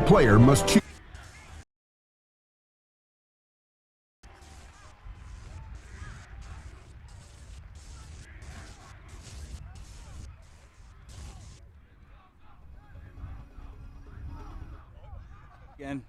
player must choose. Again.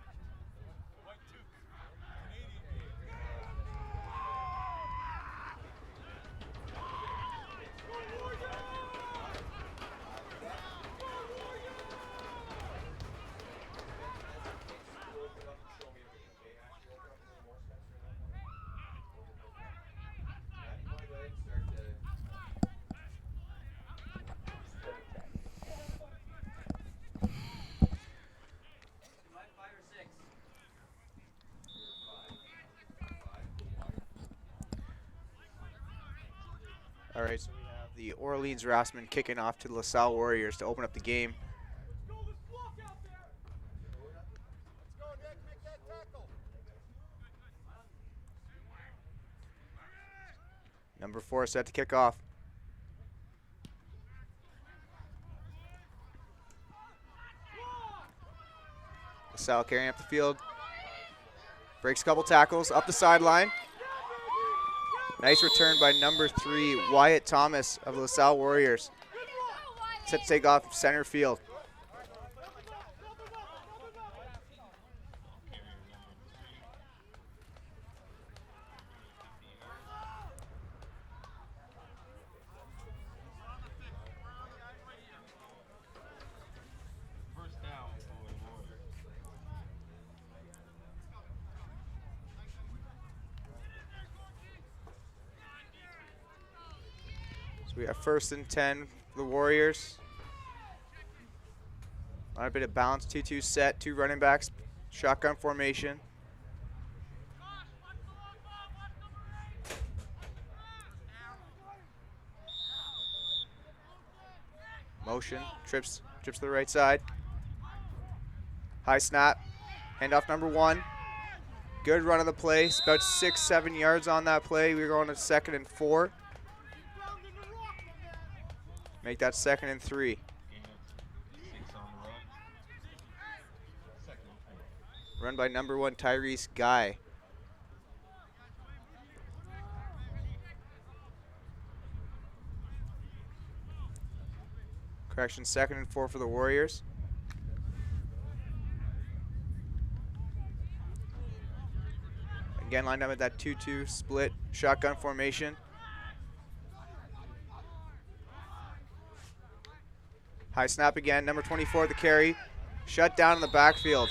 All right, so we have the Orleans Raftsmen kicking off to the LaSalle Warriors to open up the game. Number 4 set to kick off. LaSalle carrying up the field. Breaks a couple tackles, up the sideline. Nice return by number 3, Wyatt Thomas of the LaSalle Warriors. Set to take off center field. So we have 1st and 10 for the Warriors. On a bit of balance, 2-2 set, 2 running backs, shotgun formation. Motion, trips to the right side. High snap, handoff number 1. Good run of the play, it's about 6-7 yards on that play. We're going to 2nd and 4. Make that 2nd and 3. Run by number 1, Tyrese Guy. Correction, 2nd and 4 for the Warriors. Again, lined up at that 2-2 split shotgun formation. High snap again, number 24 the carry. Shut down in the backfield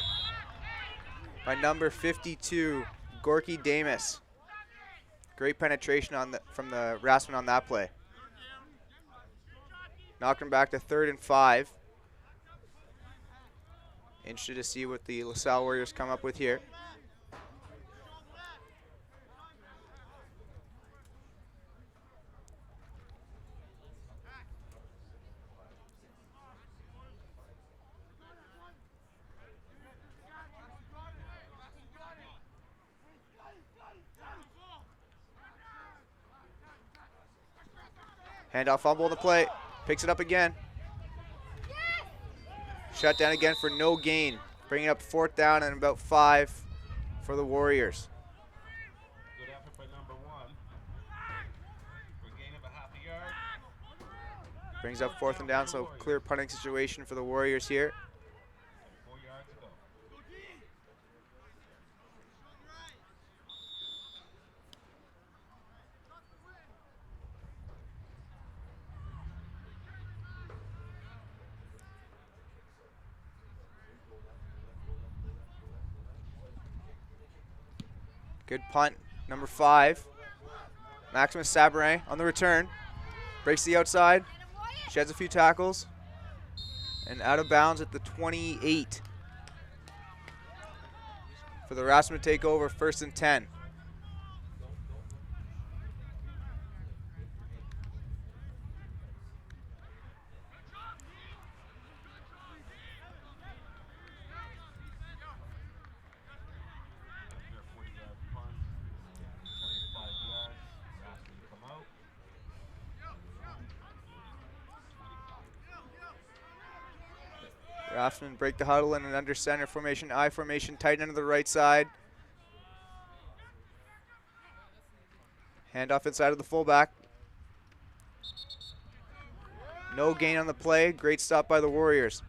by number 52, Gorky Damus. Great penetration from the Raftsmen on that play. Knocked him back to 3rd and 5. Interested to see what the LaSalle Warriors come up with here. Handoff fumble on the play. Picks it up again. Shut down again for no gain. Bringing up 4th down and about 5 for the Warriors. Good effort by number 1. For a gain of a half a yard. Brings up 4th and down, so clear punting situation for the Warriors here. 4 yards to go. Good punt, number 5. Maximus Sabarin on the return. Breaks the outside, sheds a few tackles, and out of bounds at the 28. For the Raftsmen to take over, 1st and 10. Raftsmen break the huddle in an under center formation, I formation, tight end of the right side. Handoff inside of the fullback. No gain on the play. Great stop by the Warriors.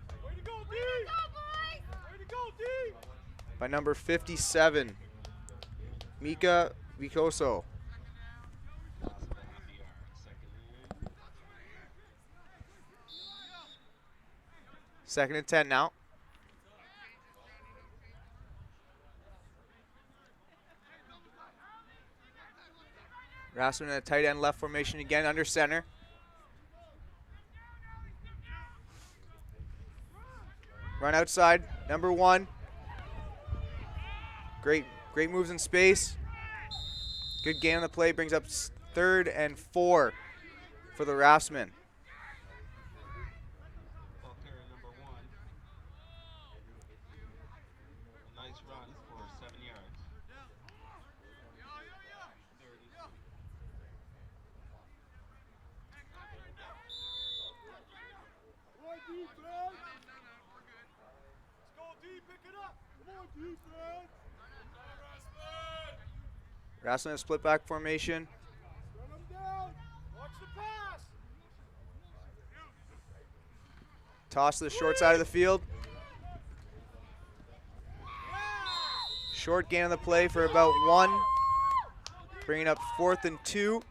By number 57, Mika Vicoso. Second and 10 now. Raftsmen in a tight end left formation again under center. Run outside, number 1. Great moves in space. Good gain on the play, brings up 3rd and 4 for the Raftsmen. Nice run for 7 yards. Raftsmen split back formation. Toss to the short side of the field. Short gain on the play for about 1. Bringing up 4th and 2.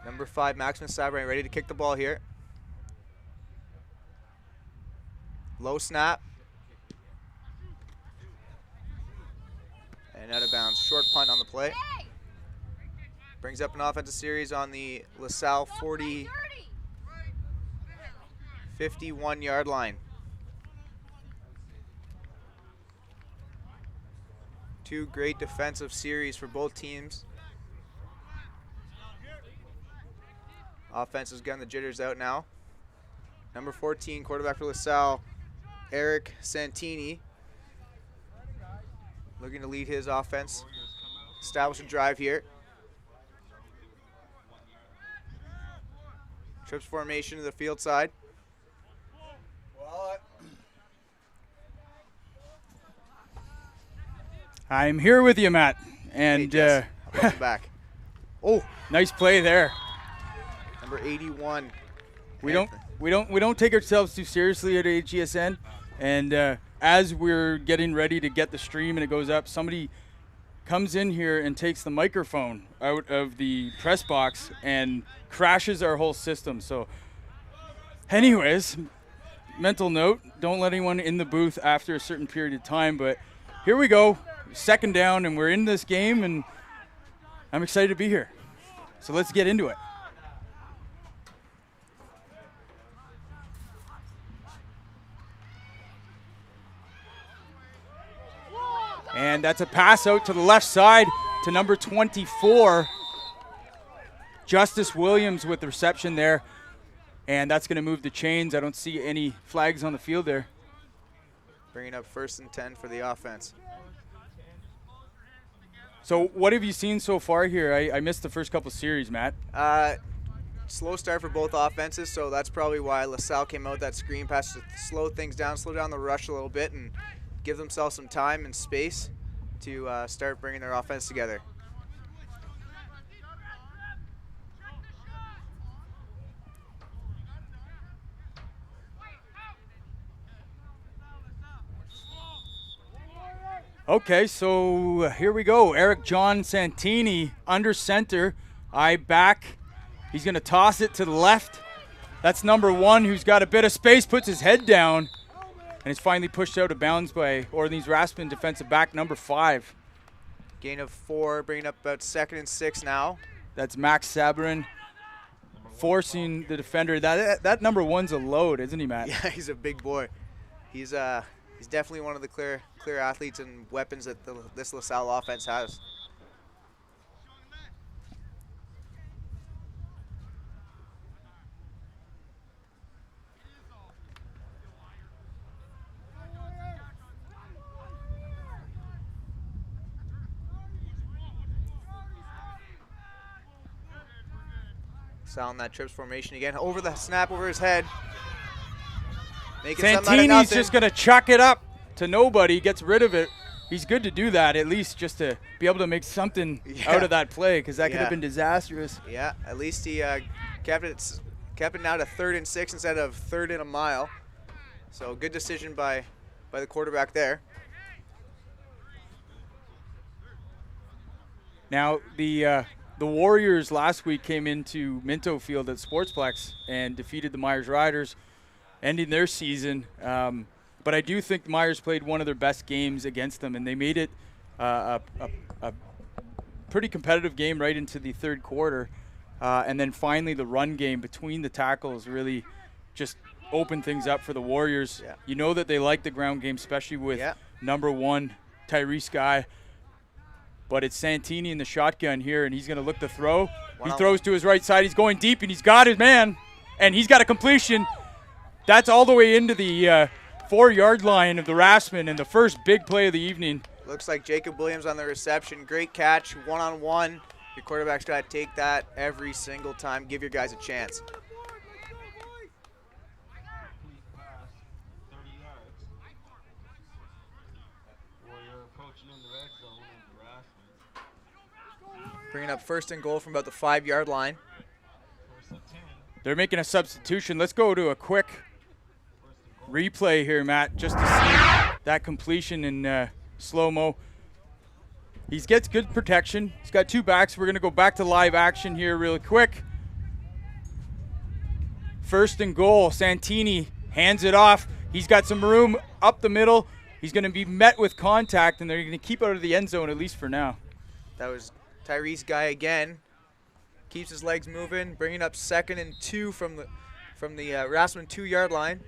Number 5, Maximus Sabran, ready to kick the ball here. Low snap. And out of bounds. Short punt on the play. Brings up an offensive series on the LaSalle 51-yard line. 2 great defensive series for both teams. Offense is getting the jitters out now. Number 14, quarterback for LaSalle, Eric Santini. Looking to lead his offense. Establish a drive here. Trips formation to the field side. I'm here with you, Matt. And Hey, welcome back. Oh, nice play there. number 81. We don't take ourselves too seriously at HESN, and as we're getting ready to get the stream and it goes up, somebody comes in here and takes the microphone out of the press box and crashes our whole system. So anyways, mental note, don't let anyone in the booth after a certain period of time, but here we go, 2nd down, and we're in this game, and I'm excited to be here. So let's get into it. And that's a pass out to the left side to number 24. Justice Williams with the reception there. And that's going to move the chains. I don't see any flags on the field there. Bringing up 1st and 10 for the offense. So what have you seen so far here? I missed the first couple series, Matt. Slow start for both offenses, so that's probably why LaSalle came out with that screen pass to slow things down, slow down the rush a little bit, and give themselves some time and space to start bringing their offense together. Okay, so here we go. Eric John Santini under center, eye back. He's going to toss it to the left. That's number 1 who's got a bit of space, puts his head down, and it's finally pushed out of bounds by Orleans Raftsmen defensive back number 5. Gain of 4, bringing up about 2nd and 6 now. That's Max Sabrin forcing the defender. That number 1's a load, isn't he, Matt? Yeah, he's a big boy. He's He's definitely one of the clear athletes and weapons that this LaSalle offense has. LaSalle in that trips formation again. Over the snap over his head. Making something out of Santini's nothing. just going to chuck it up to nobody, gets rid of it. He's good to do that, at least just to be able to make something out of that play, because that could have been disastrous. Yeah, at least he kept it now to 3rd and 6 instead of 3rd and a mile. So good decision by the quarterback there. Now, the Warriors last week came into Minto Field at Sportsplex and defeated the Myers Riders, ending their season. But I do think Myers played one of their best games against them, and they made it a pretty competitive game right into the 3rd quarter. And then finally the run game between the tackles really just opened things up for the Warriors. Yeah. You know that they like the ground game, especially with number 1, Tyrese Guy. But it's Santini in the shotgun here, and he's going to look to throw. He throws to his right side. He's going deep, and he's got his man. And he's got a completion. That's all the way into the 4-yard line of the Raftsmen, and the first big play of the evening. Looks like Jacob Williams on the reception. Great catch, one-on-one. Your quarterback's got to take that every single time. Give your guys a chance. Complete pass, 30 yards. Warrior approaching in the red zone and the Raftsmen. Bringing up 1st and goal from about the 5-yard line. 1st and 10. They're making a substitution. Let's go to a quick replay here, Matt, just to see that completion in slow-mo. He gets good protection. He's got 2 backs. We're going to go back to live action here really quick. 1st and goal. Santini hands it off. He's got some room up the middle. He's going to be met with contact, and they're going to keep out of the end zone, at least for now. That was Tyrese Guy again. Keeps his legs moving, bringing up 2nd and 2 from the Raftsmen 2-yard line.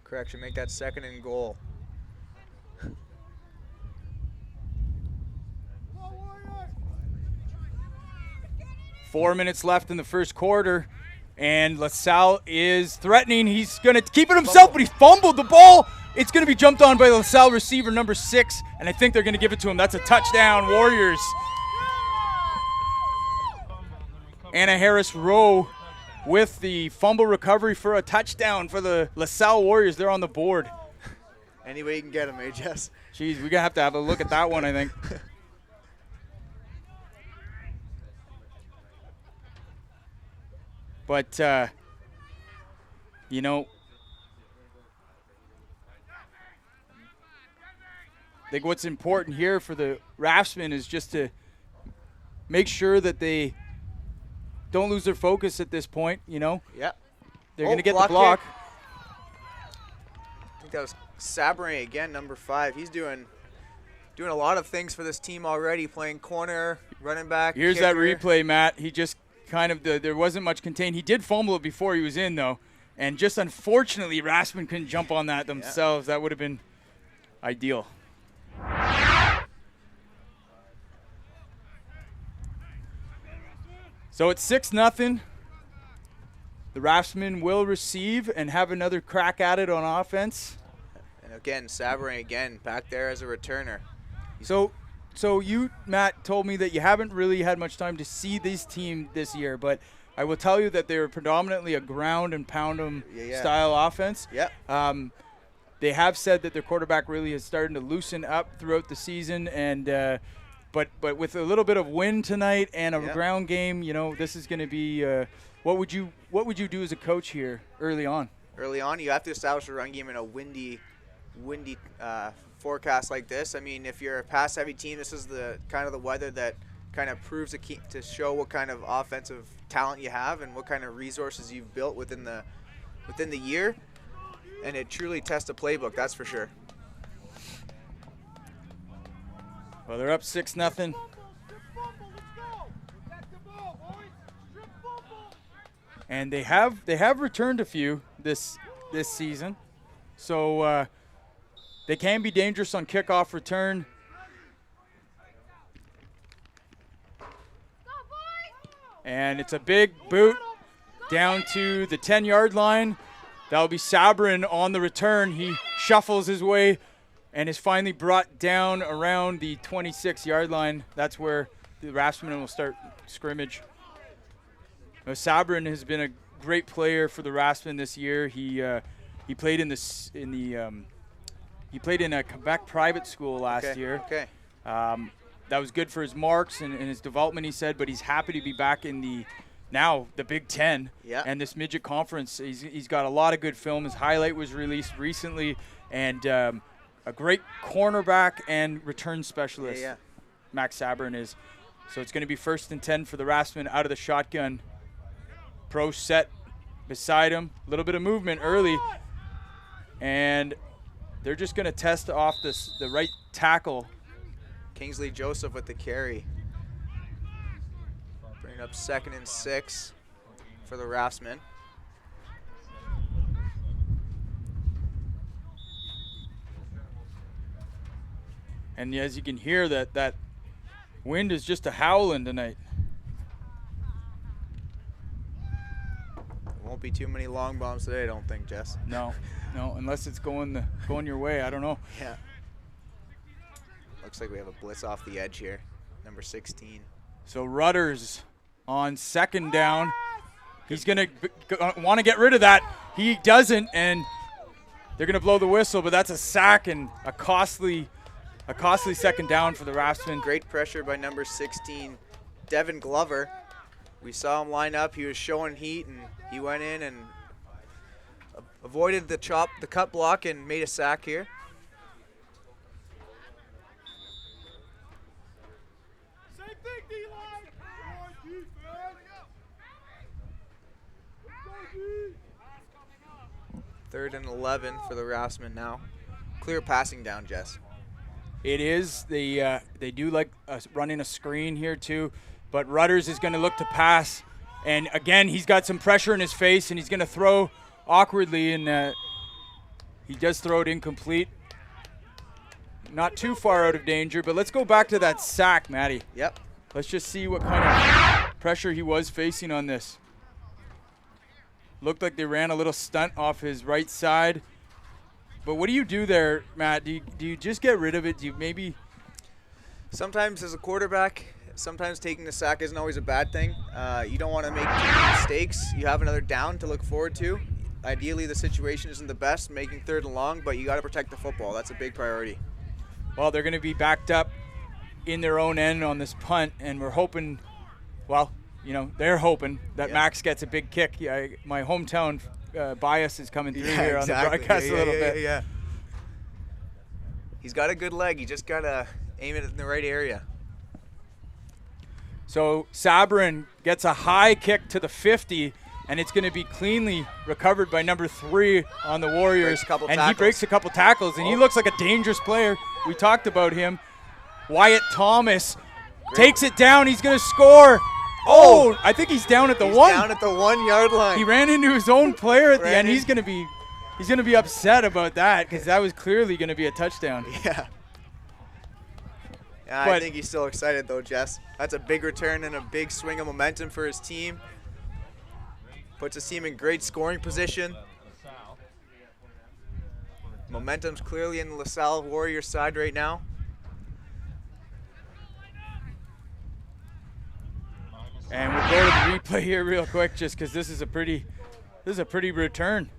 Correction, make that 2nd and goal. Four minutes left in the first quarter, and LaSalle is threatening. He's going to keep it himself, but he fumbled the ball. It's going to be jumped on by the LaSalle receiver, number 6, and I think they're going to give it to him. That's a touchdown, Warriors. Anna Harris-Rowe with the fumble recovery for a touchdown for the LaSalle Warriors. They're on the board. Any way you can get him, Jess? Jeez, we're going to have a look at that one, I think. But, you know, I think what's important here for the Raftsmen is just to make sure that they don't lose their focus at this point, you know. Yeah. They're going to get the block. Kick. I think that was Sabrin again, number 5. He's doing a lot of things for this team already, playing corner, running back, Here's kicker. that replay, Matt. He just kind of, there wasn't much contained. He did fumble it before he was in, though. And just unfortunately, Raftsmen couldn't jump on that themselves. That would have been ideal. So it's 6-0. The Raftsmen will receive and have another crack at it on offense. And again, Sabrin again back there as a returner. So you, Matt, told me that you haven't really had much time to see this team this year, but I will tell you that they were predominantly a ground and pound 'em style offense. Yep. They have said that their quarterback really is starting to loosen up throughout the season, and but with a little bit of wind tonight and a ground game, you know, this is going to be. What would you do as a coach here early on? Early on, you have to establish a run game in a windy forecast like this. I mean, if you're a pass-heavy team, this is the kind of the weather that kind of proves to show what kind of offensive talent you have and what kind of resources you've built within the year. And it truly tests a playbook, that's for sure. Well, they're up 6-0. And they have returned a few this season. So they can be dangerous on kickoff return. And it's a big boot down to the 10-yard line. That'll be Sabrin on the return. He shuffles his way and is finally brought down around the 26-yard line. That's where the Raftsmen will start scrimmage. Now, Sabrin has been a great player for the Raftsmen this year. He played in a Quebec private school last year. Okay. That was good for his marks and his development, he said, but he's happy to be back in the Big Ten and this midget conference. He's got a lot of good film. His highlight was released recently, and a great cornerback and return specialist. Max Sabrin is. So it's going to be 1st and 10 for the Raftsmen out of the shotgun. Pro set beside him. A little bit of movement early, and they're just going to test off the right tackle. Kingsley Joseph with the carry. Bringing up 2nd and 6 for the Raftsmen. And as you can hear, that wind is just a howling tonight. Won't be too many long bombs today, I don't think, Jess. No, unless it's going your way. I don't know. Yeah. Looks like we have a blitz off the edge here, number 16. So Rudders on 2nd down. He's going to want to get rid of that. He doesn't, and they're going to blow the whistle, but that's a sack and a costly 2nd down for the Raftsmen. Great pressure by number 16, Devin Glover. We saw him line up. He was showing heat, and he went in and avoided the cut block and made a sack here. Third and 11 for the Raftsmen now. Clear passing down, Jess. It is. They do like running a screen here too, but Rudders is going to look to pass, and again he's got some pressure in his face, and he's going to throw awkwardly, and he does throw it incomplete. Not too far out of danger, but let's go back to that sack, Matty. Yep. Let's just see what kind of pressure he was facing on this. Looked like they ran a little stunt off his right side. But what do you do there, Matt? Do you just get rid of it? Do you maybe? Sometimes as a quarterback, sometimes taking the sack isn't always a bad thing. You don't want to make too many mistakes. You have another down to look forward to. Ideally, the situation isn't the best, making 3rd and long, but you got to protect the football. That's a big priority. Well, they're going to be backed up in their own end on this punt, and we're hoping, well, they're hoping that Max gets a big kick. Yeah, my hometown bias is coming through here on the broadcast a little bit. Yeah. He's got a good leg. You just got to aim it in the right area. So Sabrin gets a high kick to the 50, and it's going to be cleanly recovered by number 3 on the Warriors. He breaks a couple tackles, and he looks like a dangerous player. We talked about him. Wyatt Thomas takes it down. He's going to score. Oh, I think he's down at the 1. Down at the 1-yard line. He ran into his own player at the end. He's going to be upset about that, because that was clearly going to be a touchdown. Yeah. I think he's still excited though, Jess. That's a big return and a big swing of momentum for his team. Puts his team in great scoring position. Momentum's clearly in the LaSalle Warriors side right now. And we'll go to the replay here real quick, just because this is a pretty return.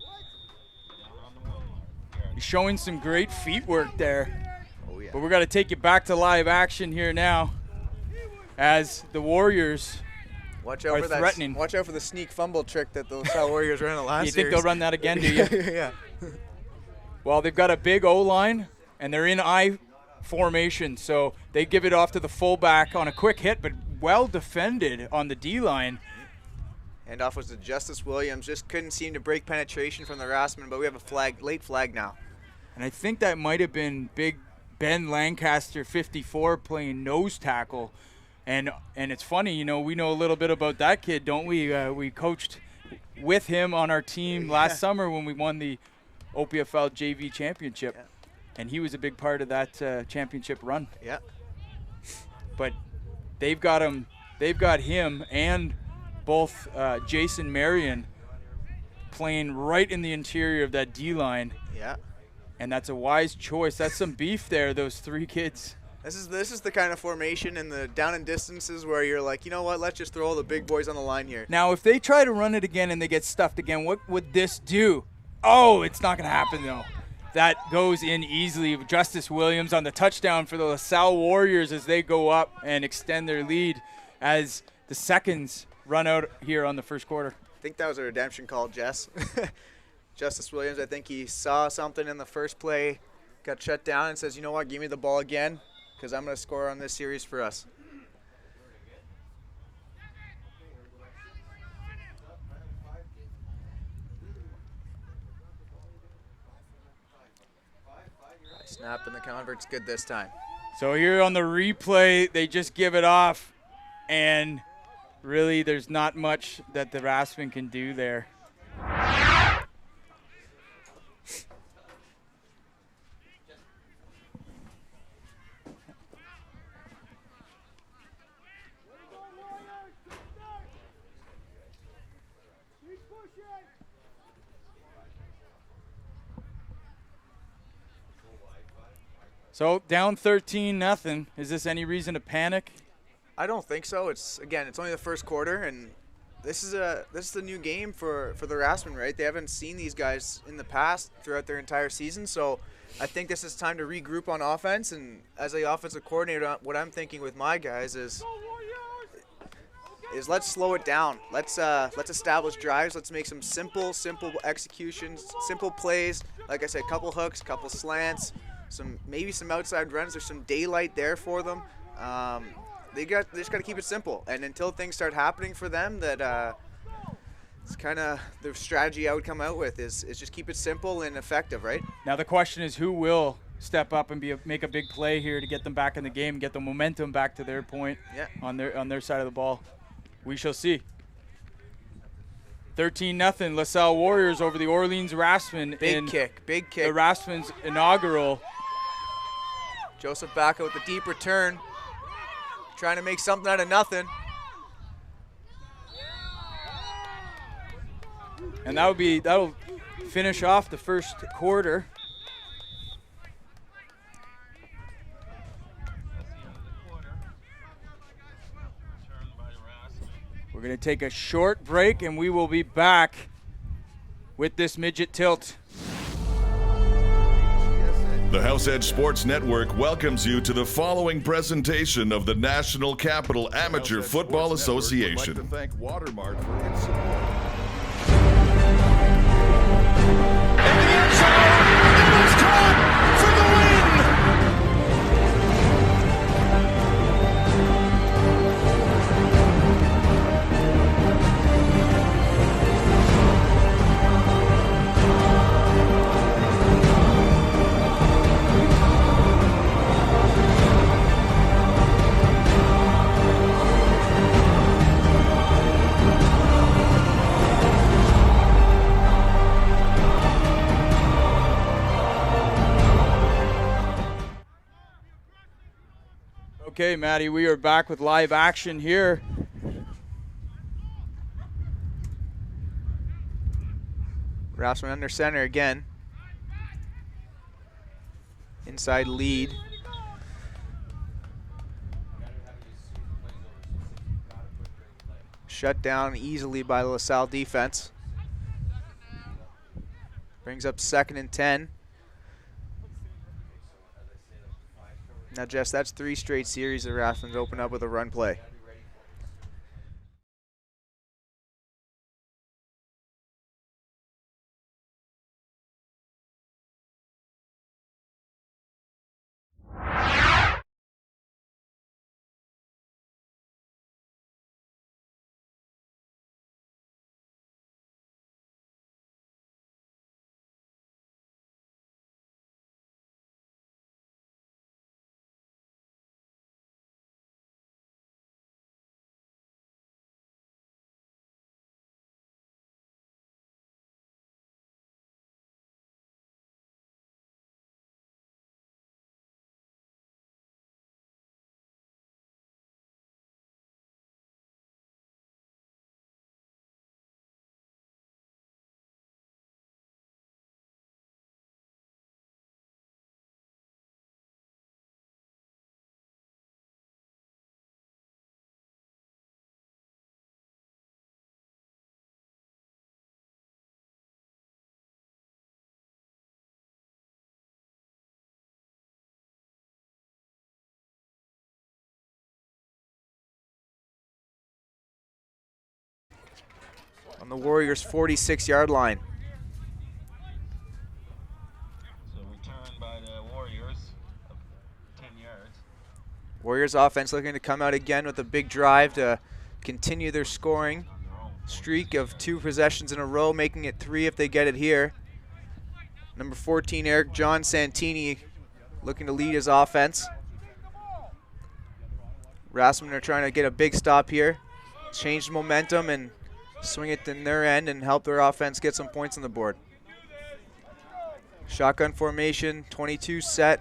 He's showing some great feet work there. Oh yeah. But we're going to take you back to live action here now, as the Warriors watch out for threatening. Watch out for the sneak fumble trick that the LaSalle Warriors ran last You think they'll run that again, do you? Yeah. Well, they've got a big O-line, and they're in I formation, so they give it off to the fullback on a quick hit, but well defended on the D-line. Handoff was to Justice Williams. Just couldn't seem to break penetration from the Raftsmen, but we have a late flag now. And I think that might have been big Ben Lancaster, 54, playing nose tackle. And it's funny, we know a little bit about that kid, don't we? We coached with him on our team last summer when we won the OPFL JV championship. Yeah. And he was a big part of that championship run. Yeah. But they've got him and both Jason Marion playing right in the interior of that D-line. Yeah. And that's a wise choice. That's some beef there, those 3 kids. This is the kind of formation in the down and distances where you're like, you know what, let's just throw all the big boys on the line here. Now, if they try to run it again and they get stuffed again, what would this do? Oh, it's not going to happen, though. That goes in easily. Justice Williams on the touchdown for the LaSalle Warriors as they go up and extend their lead as the seconds run out here on the first quarter. I think that was a redemption call, Jess. Justice Williams, I think he saw something in the first play, got shut down, and says, you know what, give me the ball again, because I'm going to score on this series for us. Snap, and the convert's good this time. So here on the replay, they just give it off, and really there's not much that the Raftsmen can do there. So down 13-0. Is this any reason to panic? I don't think so. It's only the first quarter, and this is a new game for the Raftsmen, right? They haven't seen these guys in the past throughout their entire season, so I think this is time to regroup on offense. And as the offensive coordinator, what I'm thinking with my guys is let's slow it down. Let's establish drives. Let's make some simple executions, simple plays. Like I said, couple hooks, couple slants. Maybe some outside runs. There's some daylight there for them. They just got to keep it simple. And until things start happening for them, that it's kind of the strategy I would come out with is just keep it simple and effective, right? Now the question is, who will step up and make a big play here to get them back in the game, get the momentum back to their point on their side of the ball. We shall see. 13-0 LaSalle Warriors over the Orleans Raftsmen. Big kick. The Raftsmen's inaugural. Joseph Bacca with the deep return, trying to make something out of nothing. And that'll finish off the first quarter. We're going to take a short break, and we will be back with this midget tilt. The House Edge Sports Network welcomes you to the following presentation of the National Capital Amateur Football Association. Would like to thank Watermark for its support. In the end zone, it was caught for the win! Okay, Maddie, we are back with live action here. Raftsmen under center again. Inside lead. Shut down easily by the LaSalle defense. Brings up 2nd and 10. Now, Jess, that's 3 straight series the Raftsmen open up with a run play. on the Warriors' 46-yard line. So return by the Warriors of 10 yards. Warriors offense looking to come out again with a big drive to continue their scoring streak of 2 possessions in a row, making it 3 if they get it here. Number 14, Eric John Santini, looking to lead his offense. Raftsmen are trying to get a big stop here, change the momentum and swing it in their end and help their offense get some points on the board. Shotgun formation, 22 set.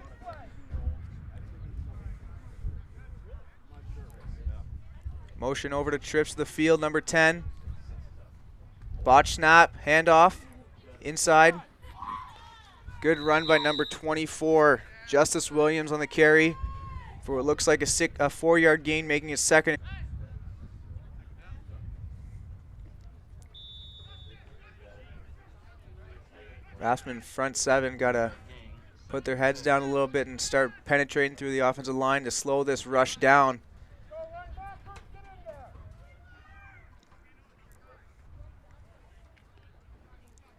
Motion over to trips to the field, number 10. Botch snap, handoff, inside. Good run by number 24, Justice Williams on the carry for what looks like a 4-yard gain, making it second. Raftsmen front 7 got to put their heads down a little bit and start penetrating through the offensive line to slow this rush down.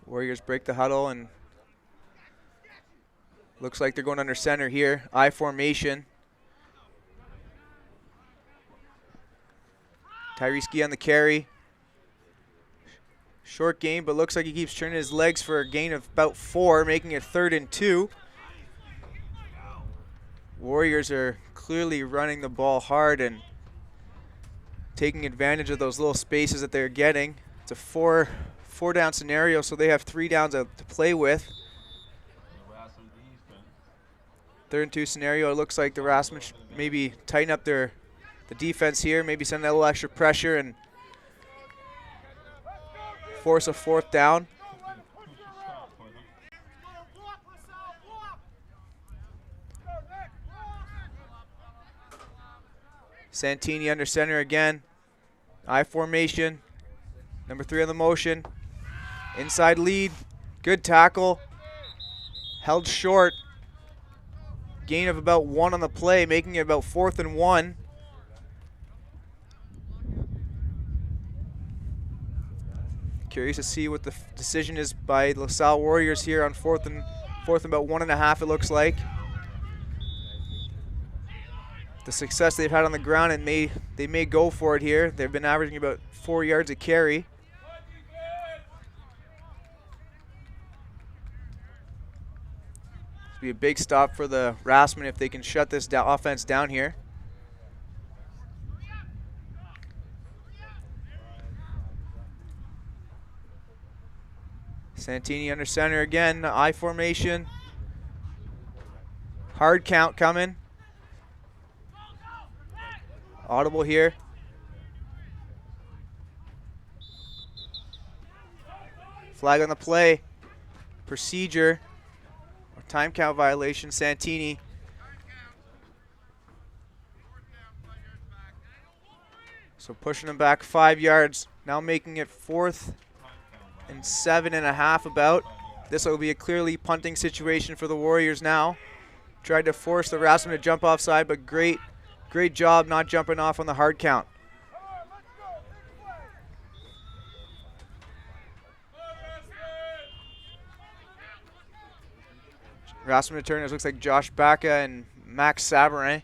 Warriors break the huddle and looks like they're going under center here. I formation. Tyrese on the carry. Short game, but looks like he keeps turning his legs for a gain of about 4, making it 3rd and 2. Warriors are clearly running the ball hard and taking advantage of those little spaces that they're getting. It's a four down scenario, so they have 3 downs to play with. 3rd and 2 scenario, it looks like the Raftsmen should maybe tighten up the defense here, maybe send a little extra pressure and force a 4th down. Santini under center again. I formation. Number 3 on the motion. Inside lead. Good tackle. Held short. Gain of about 1 on the play, making it about 4th and 1. Curious to see what the decision is by LaSalle Warriors here on 4th and about 1.5, it looks like. The success they've had on the ground, and they may go for it here. They've been averaging about 4 yards a carry. This will be a big stop for the Raftsmen if they can shut this offense down here. Santini under center again, I formation. Hard count coming. Audible here. Flag on the play. Procedure. Or time count violation, Santini. So pushing him back 5 yards. Now making it 4th and 7.5 about. This will be a clearly punting situation for the Warriors now. Tried to force the Raftsmen to jump offside, but great job not jumping off on the hard count. Raftsmen returners looks like Josh Baca and Max Sabarin.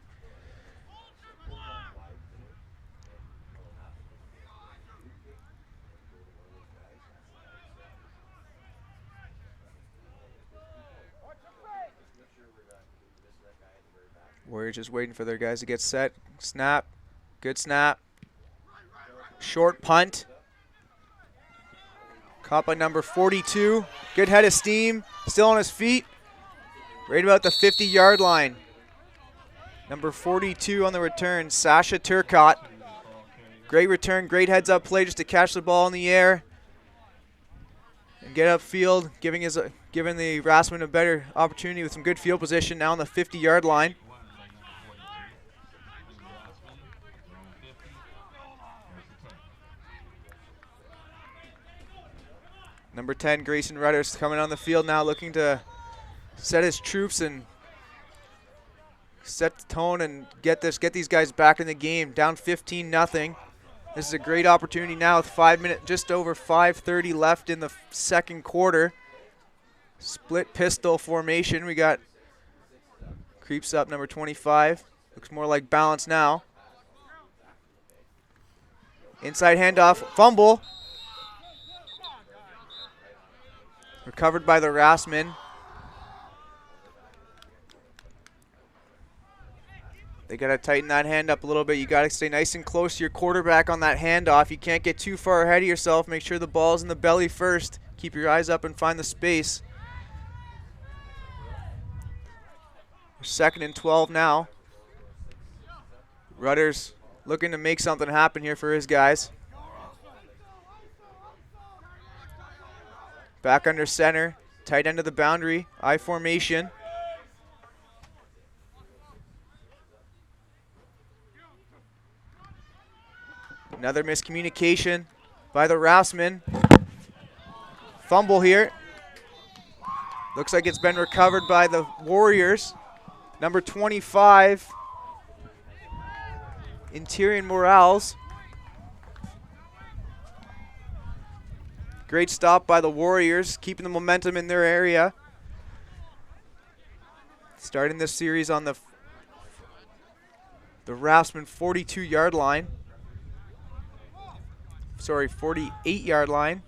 Warriors just waiting for their guys to get set. Snap. Good snap. Short punt. Caught by number 42. Good head of steam. Still on his feet. Right about the 50-yard line. Number 42 on the return, Sasha Turcott. Great return, great heads-up play just to catch the ball in the air and get upfield, giving the Raftsmen a better opportunity with some good field position now on the 50-yard line. Number 10, Grayson Rutter's coming on the field now, looking to set his troops and set the tone and get these guys back in the game. Down 15-0. This is a great opportunity now with just over 5:30 left in the second quarter. Split pistol formation. We got creeps up number 25. Looks more like balance now. Inside handoff, fumble. Recovered by the Raftsmen. They got to tighten that hand up a little bit. You got to stay nice and close to your quarterback on that handoff. You can't get too far ahead of yourself. Make sure the ball's in the belly first. Keep your eyes up and find the space. 2nd and 12 now. Rutter's looking to make something happen here for his guys. Back under center, tight end of the boundary, I formation. Another miscommunication by the Raftsmen. Fumble here. Looks like it's been recovered by the Warriors. Number 25, Interior Morales. Great stop by the Warriors, keeping the momentum in their area. Starting this series on the Raftsmen 42-yard line. Sorry, 48-yard line.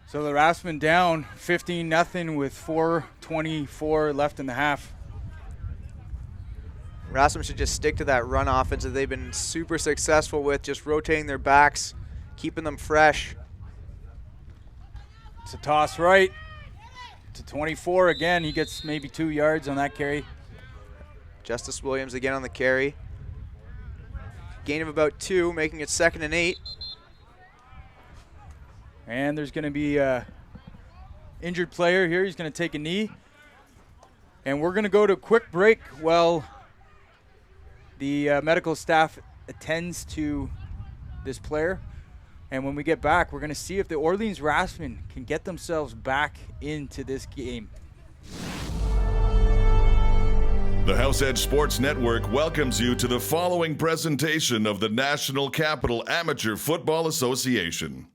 So the Raftsmen down 15-0 with 4:24 left in the half. Raftsmen should just stick to that run offense that they've been super successful with, just rotating their backs, keeping them fresh. It's a toss right to 24 again. He gets maybe 2 yards on that carry. Justice Williams again on the carry. Gain of about 2, making it 2nd and 8. And there's going to be an injured player here. He's going to take a knee. And we're going to go to a quick break while the medical staff attends to this player. And when we get back, we're going to see if the Orleans Raftsmen can get themselves back into this game. The House Edge Sports Network welcomes you to the following presentation of the National Capital Amateur Football Association.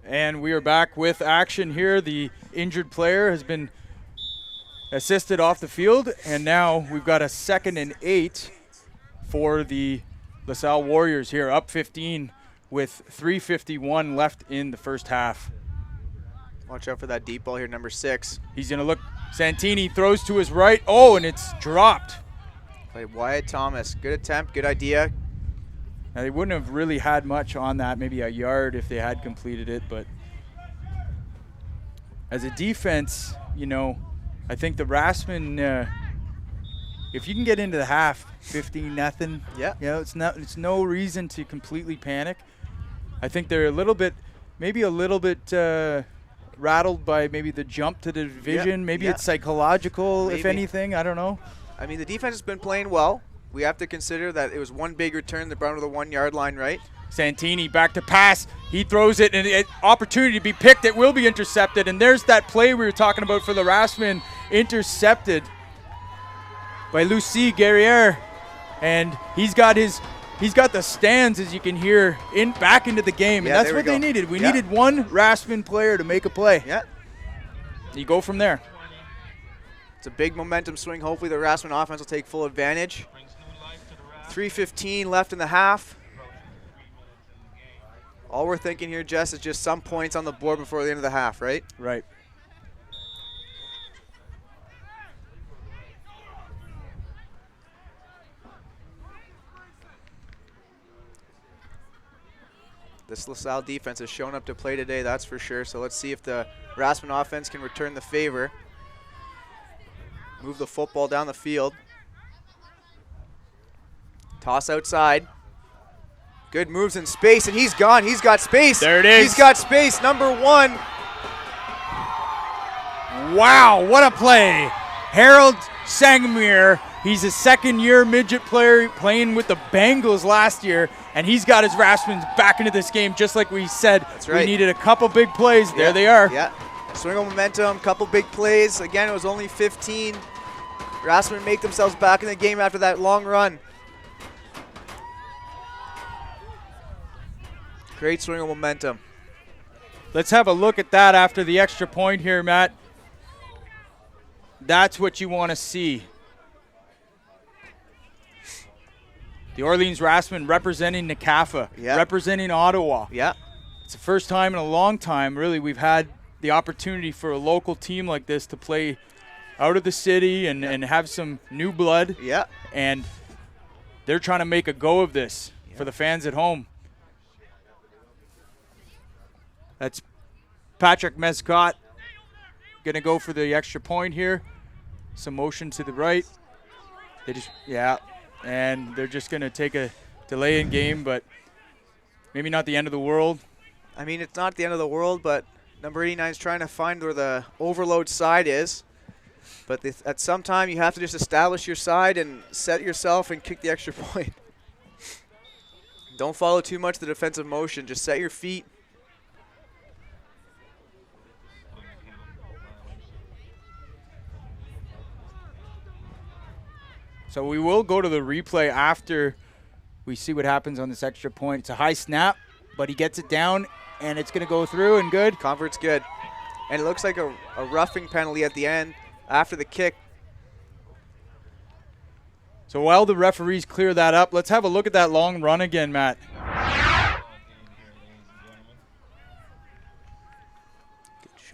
And we are back with action here. The injured player has been assisted off the field, and now we've got a 2nd and 8 for the LaSalle Warriors here, up 15 with 3:51 left in the first half. Watch out for that deep ball here, number 6. He's going to look. Santini throws to his right. Oh, and it's dropped. By Wyatt Thomas. Good attempt, good idea. Now, they wouldn't have really had much on that, maybe a yard if they had completed it. But as a defense, you know, I think the Raftsmen, if you can get into the half 15-0, yeah, you know, it's no reason to completely panic. I think they're maybe a little bit rattled by maybe the jump to the division. Maybe it's psychological, if anything. I don't know. I mean, the defense has been playing well. We have to consider that it was one big return that brought to the 1-yard line, right? Santini back to pass. He throws it, and an opportunity to be picked. It will be intercepted, and there's that play we were talking about for the Raftsmen, intercepted by Lucie Guerriere, and he's got the stands, as you can hear, back into the game, and that's what they needed. We needed one Raftsmen player to make a play. Yeah. You go from there. It's a big momentum swing. Hopefully the Raftsmen offense will take full advantage. 3:15 left in the half. All we're thinking here, Jess, is just some points on the board before the end of the half, right? Right. This LaSalle defense has shown up to play today, that's for sure. So let's see if the Raftsmen offense can return the favor. Move the football down the field. Toss outside. Good moves in space, and he's gone. He's got space. There it is. He's got space. Number 1. Wow, what a play. Harold Sangamir, he's a second-year midget player playing with the Bengals last year, and he's got his Raftsmen back into this game just like we said. That's right. We needed a couple big plays. There they are. Yeah. Swing of momentum, couple big plays. Again, it was only 15. Raftsmen make themselves back in the game after that long run. Great swing of momentum. Let's have a look at that after the extra point here, Matt. That's what you want to see. The Orleans Raftsmen representing NCAFA, representing Ottawa. Yeah. It's the first time in a long time, really, we've had the opportunity for a local team like this to play out of the city and have some new blood. Yeah. And they're trying to make a go of this for the fans at home. That's Patrick Mescott going to go for the extra point here. Some motion to the right. They just, and they're just going to take a delay in game, but maybe not the end of the world. I mean, it's not the end of the world, but number 89 is trying to find where the overload side is. But at some time, you have to just establish your side and set yourself and kick the extra point. Don't follow too much the defensive motion. Just set your feet. So we will go to the replay after we see what happens on this extra point. It's a high snap, but he gets it down, and it's going to go through and good. Convert's good. And it looks like a roughing penalty at the end after the kick. So while the referees clear that up, let's have a look at that long run again, Matt.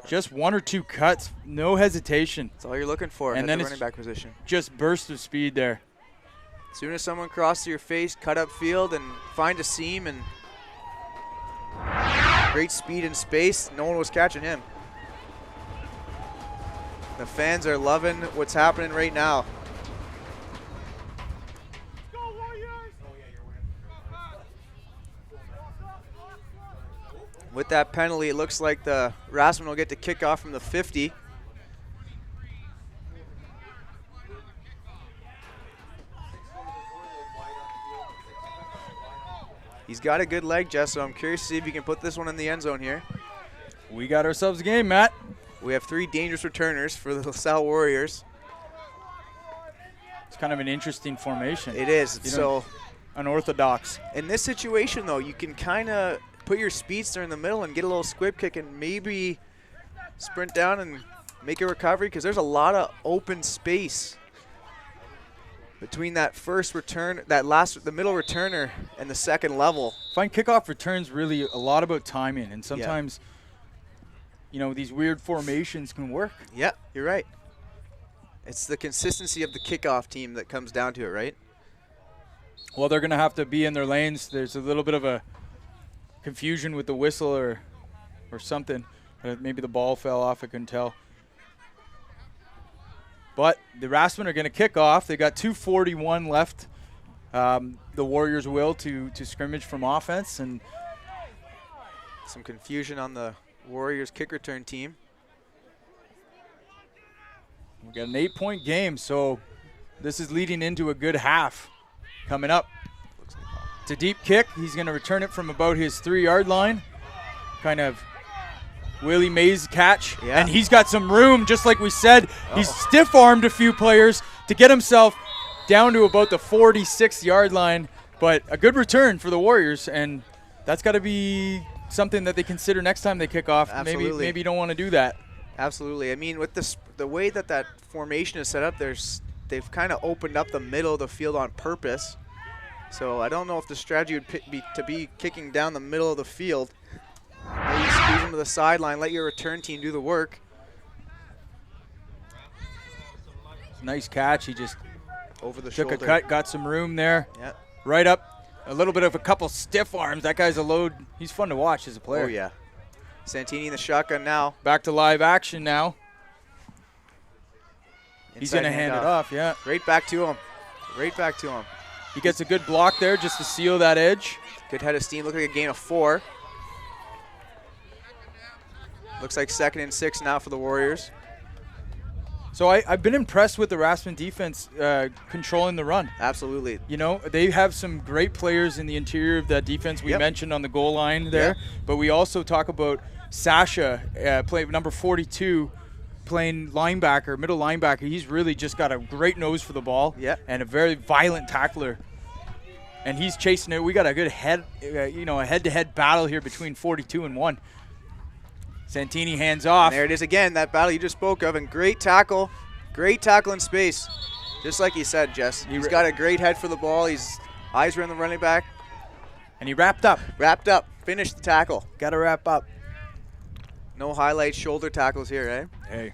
Just one or two cuts, no hesitation. That's all you're looking for and at then the it's running back position. Just burst of speed there. As soon as someone crosses your face, cut up field and find a seam, and great speed and space. No one was catching him. The fans are loving what's happening right now. With that penalty, it looks like the Raftsmen will get to kick off from the 50. He's got a good leg, Jess, so I'm curious to see if he can put this one in the end zone here. We got ourselves a game, Matt. We have 3 dangerous returners for the LaSalle Warriors. It's kind of an interesting formation. It is. So unorthodox. In this situation, though, you can kind of put your speedster in the middle and get a little squib kick and maybe sprint down and make a recovery, because there's a lot of open space between that first return, the middle returner, and the second level. Find kickoff returns really a lot about timing, and sometimes, these weird formations can work. Yeah, you're right. It's the consistency of the kickoff team that comes down to it, right? Well, they're going to have to be in their lanes. There's a little bit of a confusion with the whistle or something. Maybe the ball fell off, I couldn't tell. But the Raftsmen are going to kick off. They got 2:41 left. The Warriors will to scrimmage from offense, and some confusion on the Warriors kick return team. We got an 8-point game, so this is leading into a good half coming up. It's a deep kick. He's going to return it from about his 3-yard line. Kind of Willie Mays catch. Yeah. And he's got some room, just like we said. He's stiff-armed a few players to get himself down to about the 46-yard line. But a good return for the Warriors, and that's got to be something that they consider next time they kick off. Absolutely. Maybe you don't want to do that. Absolutely. I mean, with the way that formation is set up, they've kind of opened up the middle of the field on purpose. So I don't know if the strategy would be to be kicking down the middle of the field. Maybe squeeze them to the sideline, let your return team do the work. Nice catch. He just over the took shoulder. a cut, got some room there. Yeah. Right up a little bit of a couple stiff arms. That guy's a load. He's fun to watch as a player. Oh, yeah. Santini in the shotgun now. Back to live action now. He's Inside going to hand it handoff. off, yeah. Right back to him. Right back to him. He gets a good block there just to seal that edge. Good head of steam. Look like a gain of 4. Looks like 2nd and 6 now for the Warriors. So I've been impressed with the Raftsmen defense controlling the run. Absolutely. You know, they have some great players in the interior of that defense. We mentioned on the goal line there. But we also talk about Sasha, playing number 42, playing linebacker, middle linebacker. He's really just got a great nose for the ball and a very violent tackler. And he's chasing it. We got a good a head-to-head battle here between 42 and 1. Santini hands off. And there it is again, that battle you just spoke of, and great tackle in space. Just like you said, Jess. He's got a great head for the ball. His eyes are on the running back. And he wrapped up. Finished the tackle. Got to wrap up. No highlight shoulder tackles here, eh? Hey.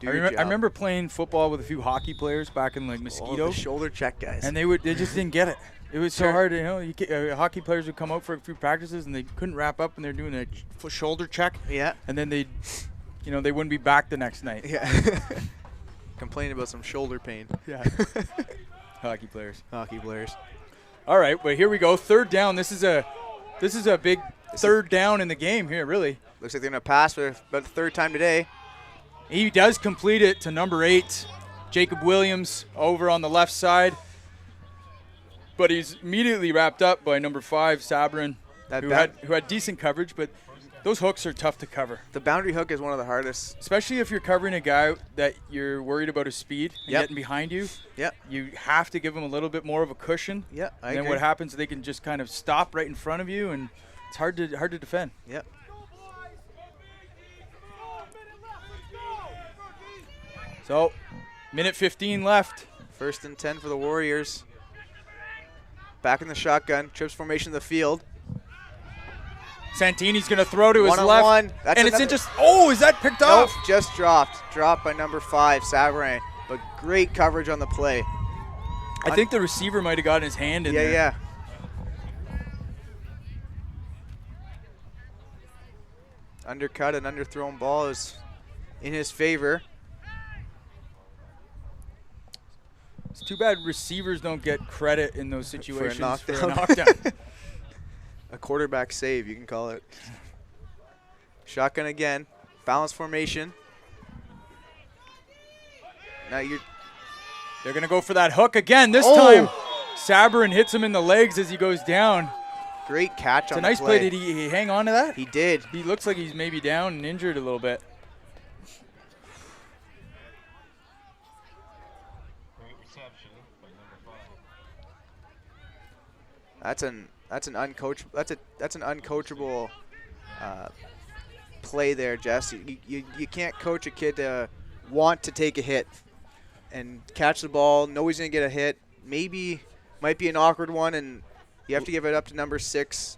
I remember playing football with a few hockey players back in like Mosquito. The shoulder check guys. And they just didn't get it. It was so hard, you know. Hockey players would come out for a few practices and they couldn't wrap up, and they're doing a shoulder check. Yeah. And then they wouldn't be back the next night. Yeah. Complaining about some shoulder pain. Yeah. Hockey players. All right, but here we go. 3rd down. This is a big third down in the game here, really. Looks like they're gonna pass for about the 3rd time today. He does complete it to number 8, Jacob Williams, over on the left side. But he's immediately wrapped up by number 5, Sabrin, who had decent coverage, but those hooks are tough to cover. The boundary hook is one of the hardest. Especially if you're covering a guy that you're worried about his speed and getting behind you. Yep. You have to give him a little bit more of a cushion. Yeah, I agree. And then what happens, they can just kind of stop right in front of you, and it's hard to defend. Yep. So, minute 15 left. 1st and 10 for the Warriors. Back in the shotgun, trips formation of the field. Santini's going to throw to his left. One-on-one. And it's just, is that picked off? Nope, just dropped. Dropped by number 5, Sabrin. But great coverage on the play. I think the receiver might have gotten his hand in there. Yeah. Undercut and underthrown ball is in his favor. It's too bad receivers don't get credit in those situations for a knockdown. A quarterback save, you can call it. Shotgun again. Balance formation. Now they're going to go for that hook again. This time, Sabrin hits him in the legs as he goes down. Great catch on the play. It's a nice play. Did he hang on to that? He did. He looks like he's maybe down and injured a little bit. That's an uncoachable play there, Jess. You can't coach a kid to want to take a hit and catch the ball, know he's gonna get a hit. Might be an awkward one, and you have to give it up to number 6,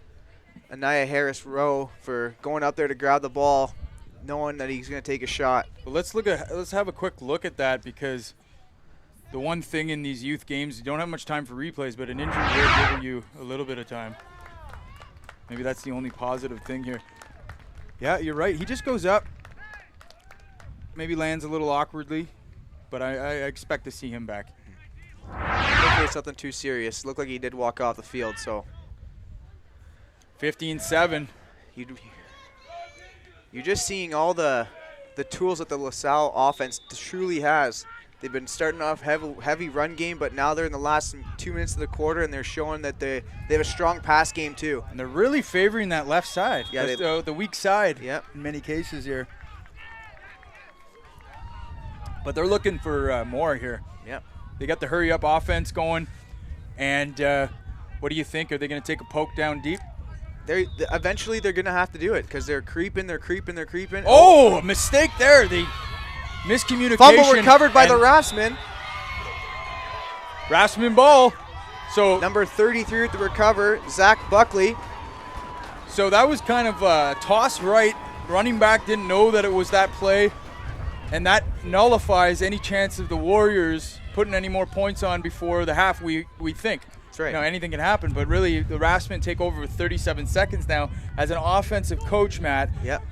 Anaya Harris-Rowe, for going up there to grab the ball, knowing that he's gonna take a shot. Well, let's have a quick look at that, because the one thing in these youth games, you don't have much time for replays, but an injury will give you a little bit of time. Maybe that's the only positive thing here. Yeah, you're right. He just goes up, maybe lands a little awkwardly, but I expect to see him back. Hopefully it's nothing too serious. Looked like he did walk off the field, so. 15-7. You're just seeing all the tools that the LaSalle offense truly has. They've been starting off heavy run game, but now they're in the last 2 minutes of the quarter, and they're showing that they have a strong pass game too. And they're really favoring that left side. Yeah, the weak side. Yep. In many cases here. But they're looking for more here. Yep. They got the hurry up offense going, and what do you think? Are they going to take a poke down deep? Eventually they're going to have to do it because they're creeping. Oh, a mistake there. The miscommunication. Fumble recovered by the Raftsmen. Raftsmen ball. So number 33 with the recover, Zach Buckley. So that was kind of a toss right. Running back didn't know that it was that play, and that nullifies any chance of the Warriors putting any more points on before the half, we think. That's right. You know, anything can happen, but really the Raftsmen take over with 37 seconds now. As an offensive coach, Matt, Yep.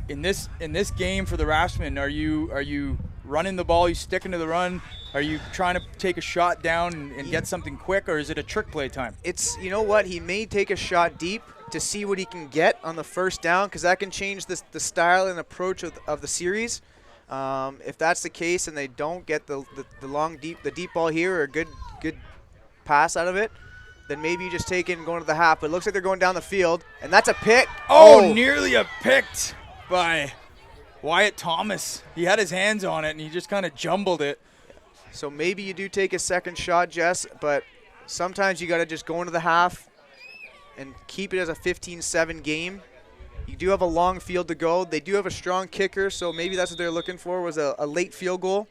in this game for the Raftsmen, are you running the ball, you sticking to the run? Are you trying to take a shot down and get something quick, or is it a trick play time? It's, you know what, he may take a shot deep to see what he can get on the first down, because that can change the style and approach of the series. If that's the case and they don't get the deep ball here or a good pass out of it, then maybe you just take it and go into the half. But it looks like they're going down the field, and that's a pick. Oh, nearly a picked by Wyatt Thomas. He had his hands on it, and he just kind of jumbled it. So maybe you do take a second shot, Jess, but sometimes you got to just go into the half and keep it as a 15-7 game. You do have a long field to go. They do have a strong kicker, so maybe that's what they're looking for, was a late field goal.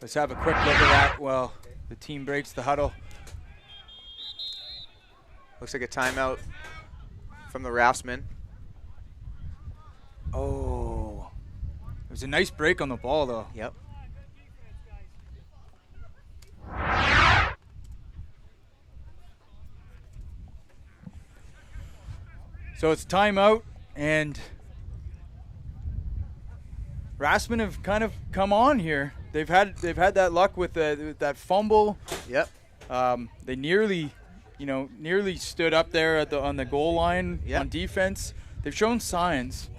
Let's have a quick look at that. Well, the team breaks the huddle. Looks like a timeout from the Raftsmen. Oh, it was a nice break on the ball, though. Yep. So it's timeout, and Raftsmen have kind of come on here. They've had that luck with that fumble. Yep. They nearly stood up there on the goal line on defense. They've shown signs.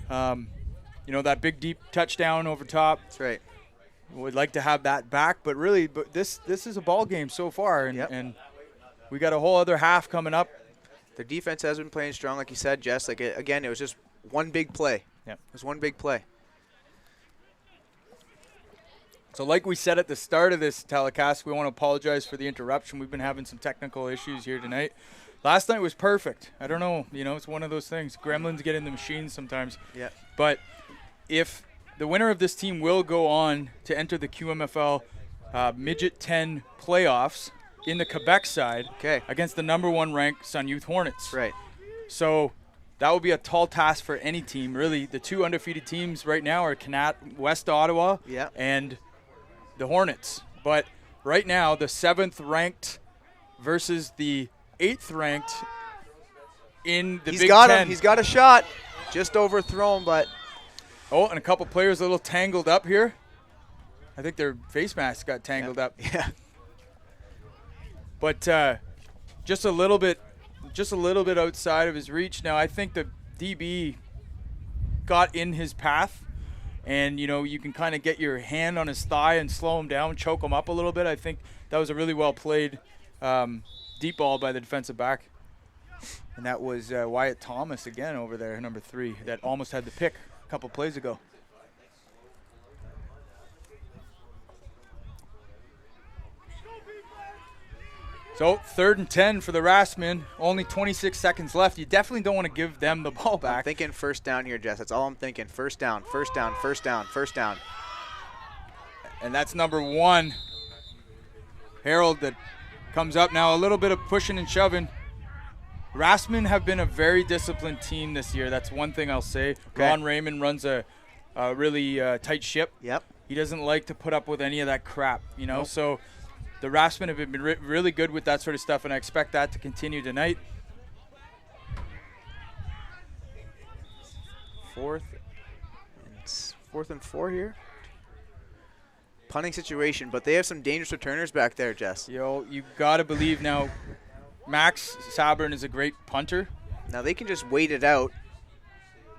That big deep touchdown over top. That's right. Would like to have that back, but really, this is a ball game so far, and we got a whole other half coming up. The defense has been playing strong, like you said, Jess. Again, it was just one big play. Yep. It was one big play. So like we said at the start of this telecast, we want to apologize for the interruption. We've been having some technical issues here tonight. Last night was perfect. I don't know, it's one of those things. Gremlins get in the machines sometimes. Yeah. But if the winner of this team will go on to enter the QMFL Midget 10 playoffs in the Quebec side against the number 1 ranked Sun Youth Hornets. Right. So that will be a tall task for any team. Really, the 2 undefeated teams right now are West Ottawa and the Hornets. But right now, the 7th ranked versus the 8th ranked in the Big Ten. He's got a shot. Just overthrown, but. Oh, and a couple players a little tangled up here. I think their face masks got tangled up. Yeah. But just a little bit outside of his reach. Now, I think the DB got in his path, and you can kind of get your hand on his thigh and slow him down, choke him up a little bit. I think that was a really well played deep ball by the defensive back, and that was Wyatt Thomas again over there, number 3, that almost had the pick a couple plays ago. So 3rd and 10 for the Raftsmen. Only 26 seconds left. You definitely don't want to give them the ball back. I'm thinking first down here, Jess. That's all I'm thinking. First down, first down, first down, first down. And that's number 1. Harold that comes up now. A little bit of pushing and shoving. Raftsmen have been a very disciplined team this year. That's one thing I'll say. Ron Raymond runs a really tight ship. Yep. He doesn't like to put up with any of that crap, Nope. So the Raftsmen have been really good with that sort of stuff, and I expect that to continue tonight. 4th and 4 here. Punting situation, but they have some dangerous returners back there, Jess. You got to believe now. Max Sabern is a great punter. Now they can just wait it out.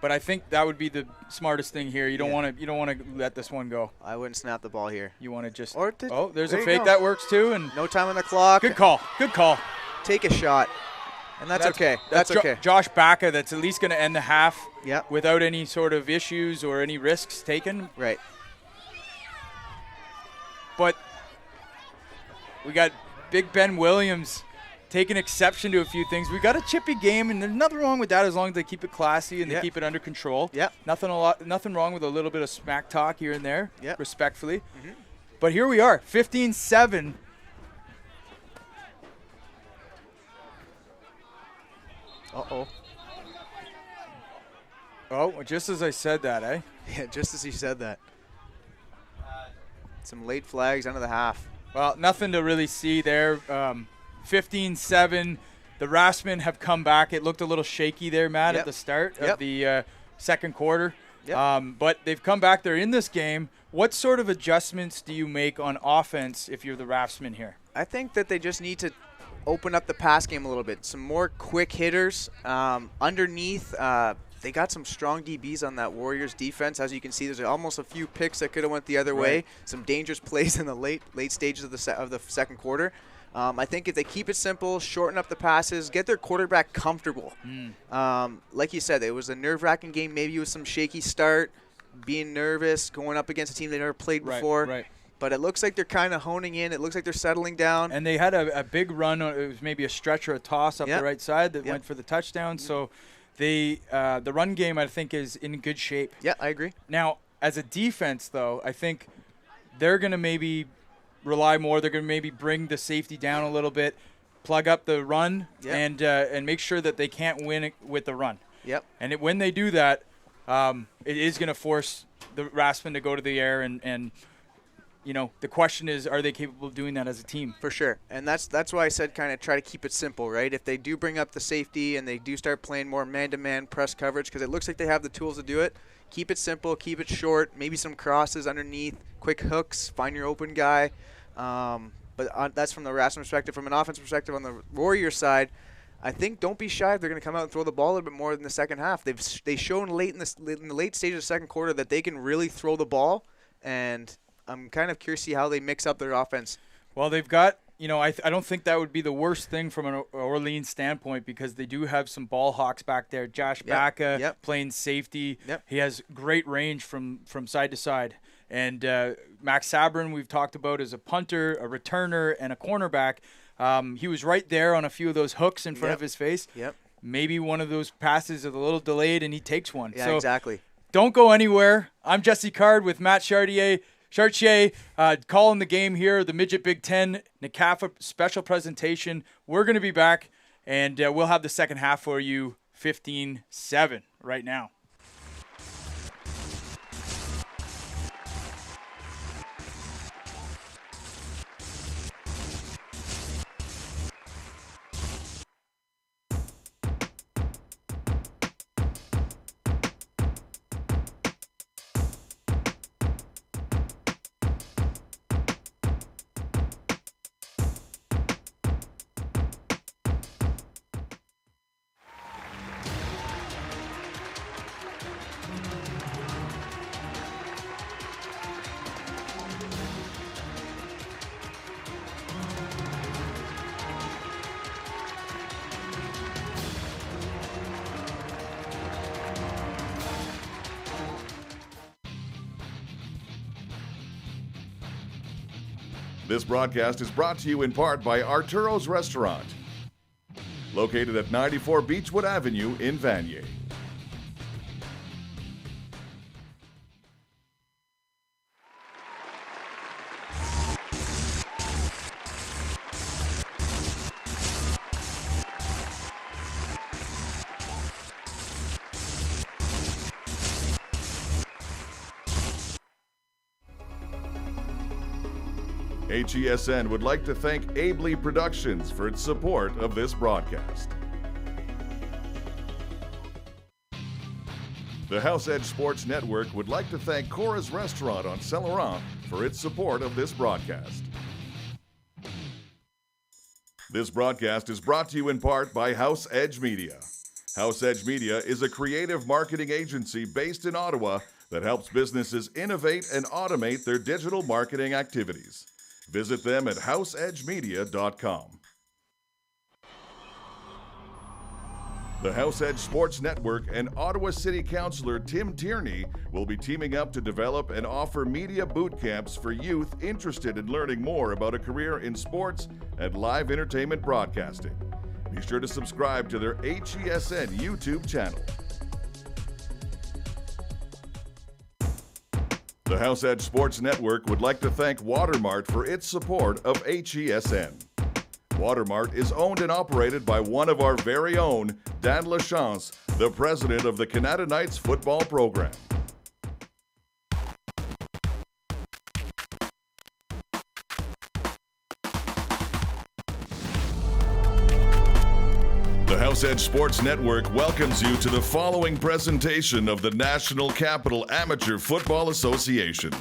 But I think that would be the smartest thing here. You don't want to let this one go. I wouldn't snap the ball here. You want to just there's there a you fake go. that works too, and No time on the clock. good call. Take a shot. And that's okay. That's okay. Josh Baca, that's at least going to end the half Yep. without any sort of issues or any risks taken. Right. But we got Big Ben Williams taking exception to a few things. We got a chippy game, and there's nothing wrong with that as long as they keep it classy and they keep it under control. Yep. Nothing wrong with a little bit of smack talk here and there, Yep. respectfully. Mm-hmm. But here we are, 15-7. Uh-oh. Oh, just as I said that, eh? Yeah, just as he said that. Some late flags under the half. Well, nothing to really see there. 15-7. The Raftsmen have come back. It looked a little shaky there, Matt, at the start of the second quarter. But they've come back. They're in this game. What sort of adjustments do you make on offense if you're the Raftsmen here? I think that they just need to open up the pass game a little bit. Some more quick hitters. Underneath, they got some strong DBs on that Warriors defense. As you can see, there's almost a few picks that could have went the other way. Some dangerous plays in the late stages of the second quarter. I think if they keep it simple, shorten up the passes, get their quarterback comfortable. Like you said, it was a nerve-wracking game, maybe with some shaky start, being nervous, going up against a team they never played before. But it looks like they're kind of honing in. It looks like they're settling down. And they had a big run. It was maybe a stretch or a toss up the right side that went for the touchdown. So the run game, I think, is in good shape. Yeah, I agree. Now, as a defense, though, I think they're going to maybe rely more. They're going to maybe bring the safety down a little bit, plug up the run, and make sure that they can't win it with the run. And when they do that, it is going to force the Raftsmen to go to the air and you know, the question is, are they capable of doing that as a team? For sure. And that's why I said kind of try to keep it simple, right? If they do bring up the safety and they do start playing more man-to-man press coverage, because it looks like they have the tools to do it, keep it simple, keep it short, maybe some crosses underneath, quick hooks, find your open guy. But that's from the Raftsmen perspective. From an offense perspective on the Warriors side, I think don't be shy if they're going to come out and throw the ball a little bit more in the second half. They've shown in the late stage of the second quarter that they can really throw the ball, and I'm kind of curious to see how they mix up their offense. Well, they've got, you know, I don't think that would be the worst thing from an Orleans standpoint, because they do have some ball hawks back there. Josh Baca playing safety. He has great range from side to side. And Max Sabrin, we've talked about, as a punter, a returner, and a cornerback. He was right there on a few of those hooks in front of his face. Maybe one of those passes is a little delayed and he takes one. Yeah, exactly. Don't go anywhere. I'm Jesse Card with Matt Chartier, calling the game here, the Midget Big Ten NCAFA special presentation. We're going to be back, and we'll have the second half for you, 15-7 right now. This broadcast is brought to you in part by Arturo's Restaurant, located at 94 Beechwood Avenue in Vanier. HESN would like to thank Abley Productions for its support of this broadcast. The House Edge Sports Network would like to thank Cora's Restaurant on Saint Laurent for its support of this broadcast. This broadcast is brought to you in part by House Edge Media. House Edge Media is a creative marketing agency based in Ottawa that helps businesses innovate and automate their digital marketing activities. Visit them at houseedgemedia.com. The House Edge Sports Network and Ottawa City Councillor Tim Tierney will be teaming up to develop and offer media boot camps for youth interested in learning more about a career in sports and live entertainment broadcasting. Be sure to subscribe to their HESN YouTube channel. The House Edge Sports Network would like to thank Watermart for its support of HESN. Watermart is owned and operated by one of our very own, Dan Lachance, the president of the Canada Knights football program. House Edge Sports Network welcomes you to the following presentation of the National Capital Amateur Football Association.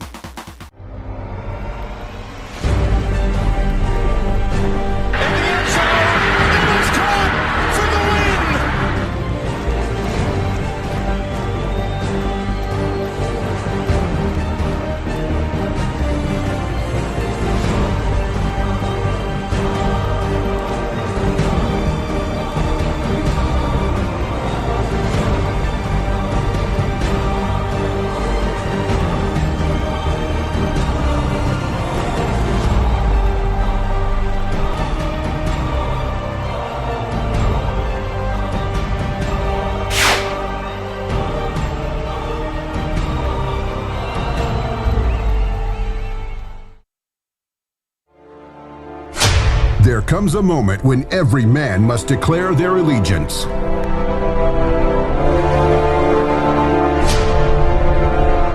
There comes a moment when every man must declare their allegiance.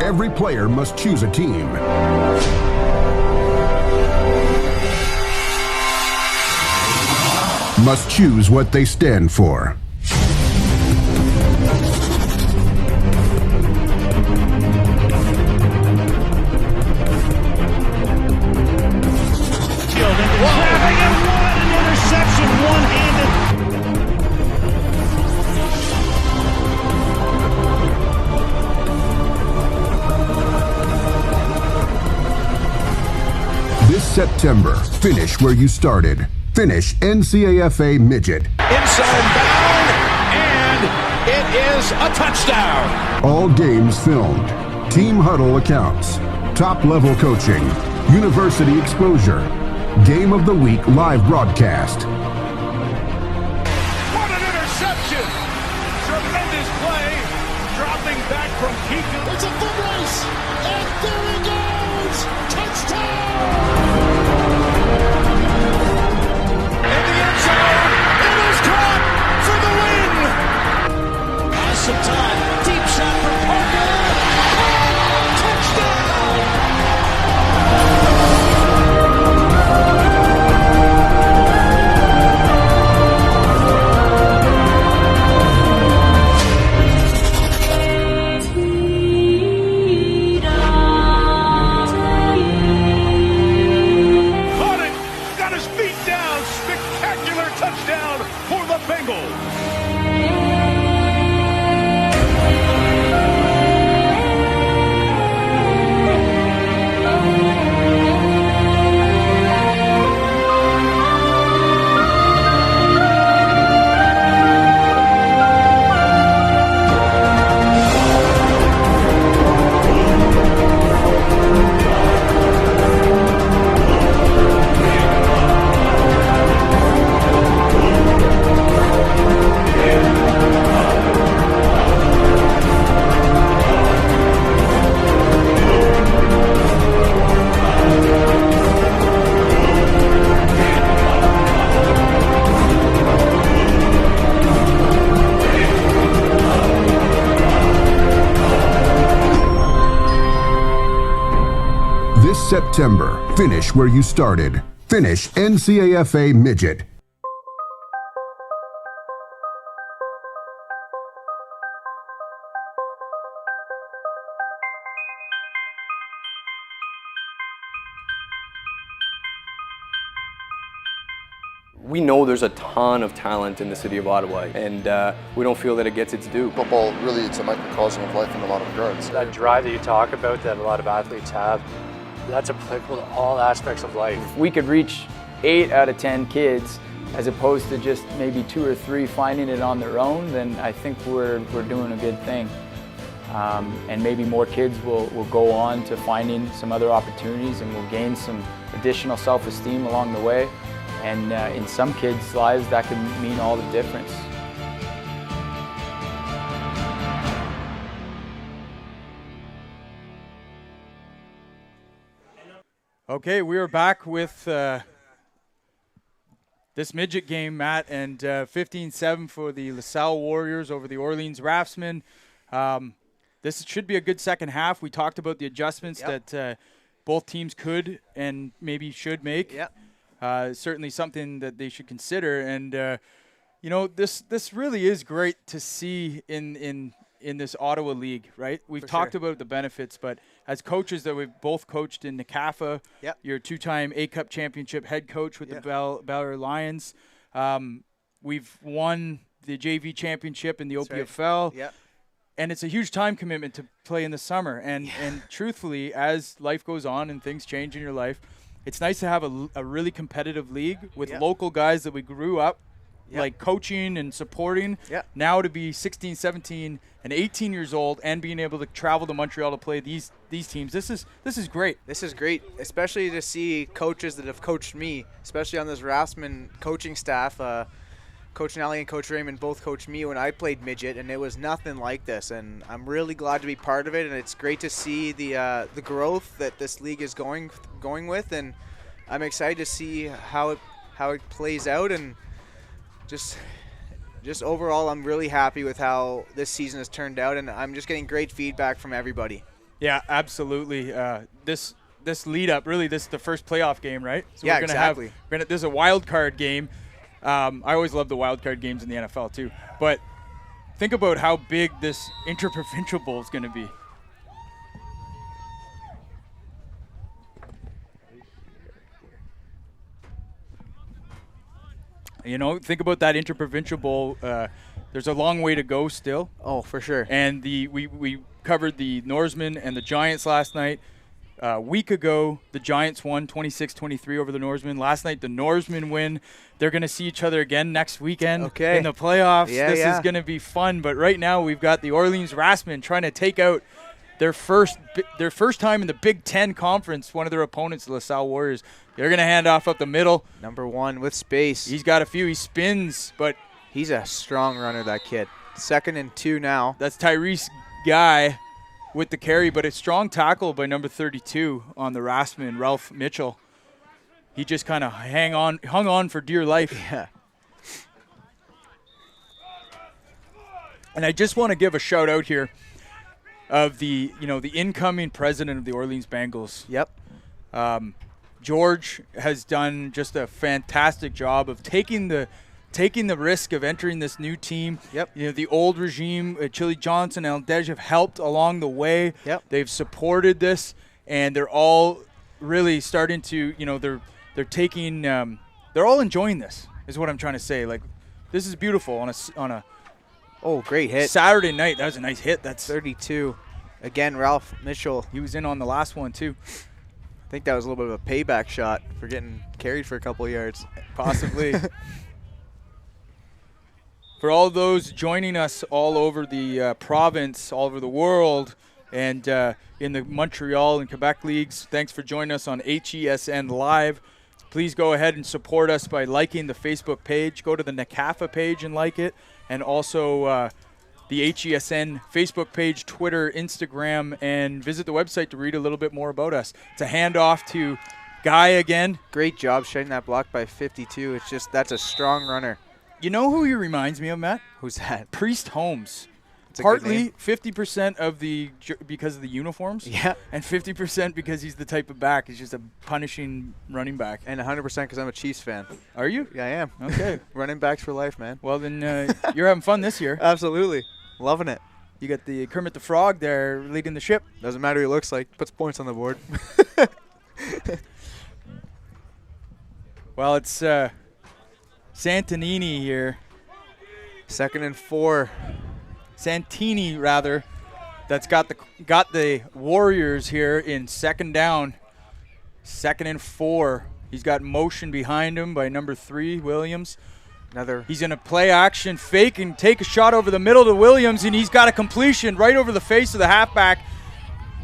Every player must choose a team. Must choose what they stand for. September, finish where you started. Finish NCAFA Midget. Inside bound, and it is a touchdown. All games filmed. Team huddle accounts. Top-level coaching. University exposure. Game of the Week live broadcast. What an interception! Tremendous play. Dropping back from Keegan. It's a foot race, and there he goes! Touchdown! Some time. Deep shot from Parker. Caught it. Got his feet down. Spectacular touchdown for the Bengals. September, finish where you started. Finish NCAFA Midget. We know there's a ton of talent in the city of Ottawa, and we don't feel that it gets its due. Football, really, it's a microcosm of life in a lot of regards. That drive that you talk about that a lot of athletes have, that's applicable to all aspects of life. If we could reach 8 out of 10 kids as opposed to just maybe 2 or 3 finding it on their own, then I think we're doing a good thing. And maybe more kids will go on to finding some other opportunities and will gain some additional self-esteem along the way. And in some kids' lives, that could mean all the difference. Okay, we are back with this midget game, Matt, and 15-7 for the LaSalle Warriors over the Orleans Raftsmen. This should be a good second half. We talked about the adjustments that both teams could and maybe should make. Yep. Certainly something that they should consider. And You know, this really is great to see in this Ottawa League, right? We've talked about the benefits, but as coaches that we've both coached in NCAFA, you're a 2-time A-Cup championship head coach with the Bel-Air Lions. We've won the JV championship in the OPFL. Right. And it's a huge time commitment to play in the summer. And truthfully, as life goes on and things change in your life, it's nice to have a really competitive league with local guys that we grew up like coaching and supporting. Now to be 16, 17, and 18 years old and being able to travel to Montreal to play these teams, this is great. This is great, especially to see coaches that have coached me, especially on this Raftsmen coaching staff. Coach Nelly and Coach Raymond both coached me when I played midget, and it was nothing like this. And I'm really glad to be part of it, and it's great to see the growth that this league is going with, and I'm excited to see how it plays out. And just overall, I'm really happy with how this season has turned out, and I'm just getting great feedback from everybody. Yeah, absolutely. This lead up, really, this is the first playoff game, right? So yeah, we're gonna exactly. There's a wild card game. I always love the wild card games in the NFL too. But think about how big this interprovincial bowl is going to be. You know, think about that interprovincial bowl. There's a long way to go still. Oh, for sure. And we covered the Norsemen and the Giants last night. A week ago, the Giants won 26-23 over the Norsemen. Last night, the Norsemen win. They're going to see each other again next weekend in the playoffs. This is going to be fun. But right now, we've got the Orleans Raftsmen trying to take out their first time in the Big Ten Conference, one of their opponents, the LaSalle Warriors. They're going to hand off up the middle. Number one with space. He's got a few. He spins, but he's a strong runner, that kid. 2nd and 2 now. That's Tyrese Guy with the carry, but a strong tackle by number 32 on the Raftsmen, Ralph Mitchell. He just kind of hung on for dear life. Yeah. And I just want to give a shout out here of the incoming president of the Orleans Bengals. Yep. George has done just a fantastic job of taking the risk of entering this new team. Yep. You know, the old regime, Chili Johnson and Aldej have helped along the way. Yep. They've supported this, and they're all really starting to, they're taking, they're all enjoying this, is what I'm trying to say. Like, this is beautiful on a great hit. Saturday night. That was a nice hit. That's 32. Again, Ralph Mitchell. He was in on the last one, too. I think that was a little bit of a payback shot for getting carried for a couple of yards. Possibly. For all those joining us all over the province, all over the world, and in the Montreal and Quebec leagues, thanks for joining us on HESN Live. Please go ahead and support us by liking the Facebook page. Go to the NCAFA page and like it, and also the HESN Facebook page, Twitter, Instagram, and visit the website to read a little bit more about us. It's a handoff to Guy again. Great job shedding that block by 52. It's just, that's a strong runner. You know who he reminds me of, Matt? Who's that? Priest Holmes. That's Partly 50% because of the uniforms. Yeah. And 50% because he's the type of back. He's just a punishing running back. And 100% because I'm a Chiefs fan. Are you? Yeah, I am. Okay. Running backs for life, man. Well, then you're having fun this year. Absolutely. Loving it. You got the Kermit the Frog there leading the ship. Doesn't matter who he looks like. Puts points on the board. Well, it's Santinini here. 2nd and 4. Santini, rather, that's got the Warriors here in 2nd down. 2nd and 4. He's got motion behind him by number 3, Williams. He's going to play action, fake, and take a shot over the middle to Williams, and he's got a completion right over the face of the halfback.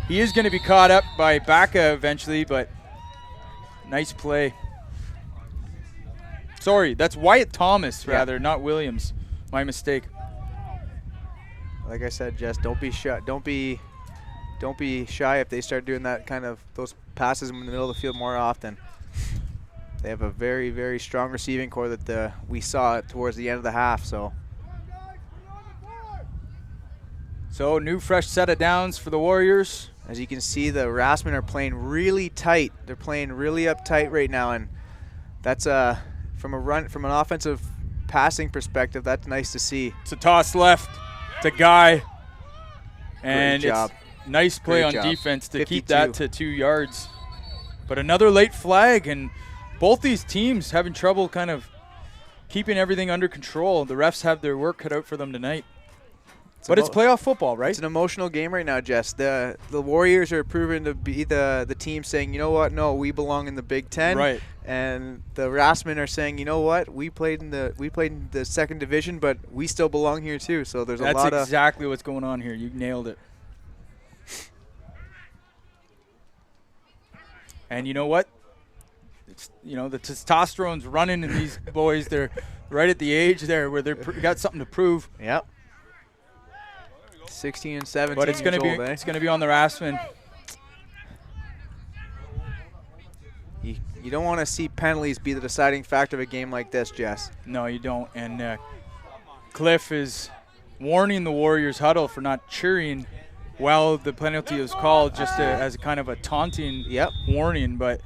He is going to be caught up by Baca eventually, but nice play. Sorry, that's Wyatt Thomas, rather, not Williams. My mistake. Like I said, Jess, don't be shy. Don't be shy if they start doing that kind of those passes in the middle of the field more often. They have a very, very strong receiving core that we saw towards the end of the half. So new fresh set of downs for the Warriors. As you can see, the Raftsmen are playing really tight. They're playing really uptight right now, and that's from an offensive passing perspective, that's nice to see. It's a toss left to Guy. And Great job. It's nice play on Great job. defense to 52. keep that to 2 yards. But another late flag, and both these teams having trouble kind of keeping everything under control. The refs have their work cut out for them tonight. But it's playoff football, right? It's an emotional game right now, Jess. The Warriors are proven to be the team saying, you know what, no, we belong in the Big Ten. Right. And the Raftsmen are saying, you know what, we played in the second division, but we still belong here too. So there's a lot of. That's exactly what's going on here. You nailed it. And you know what? It's, the testosterone's running in these boys. They're right at the age there where they've got something to prove. Yep. 16 and 17. But it's going to be on the Raftsmen. You don't want to see penalties be the deciding factor of a game like this, Jess. No, you don't. And Cliff is warning the Warriors huddle for not cheering while the penalty was called, just as a kind of a taunting warning. But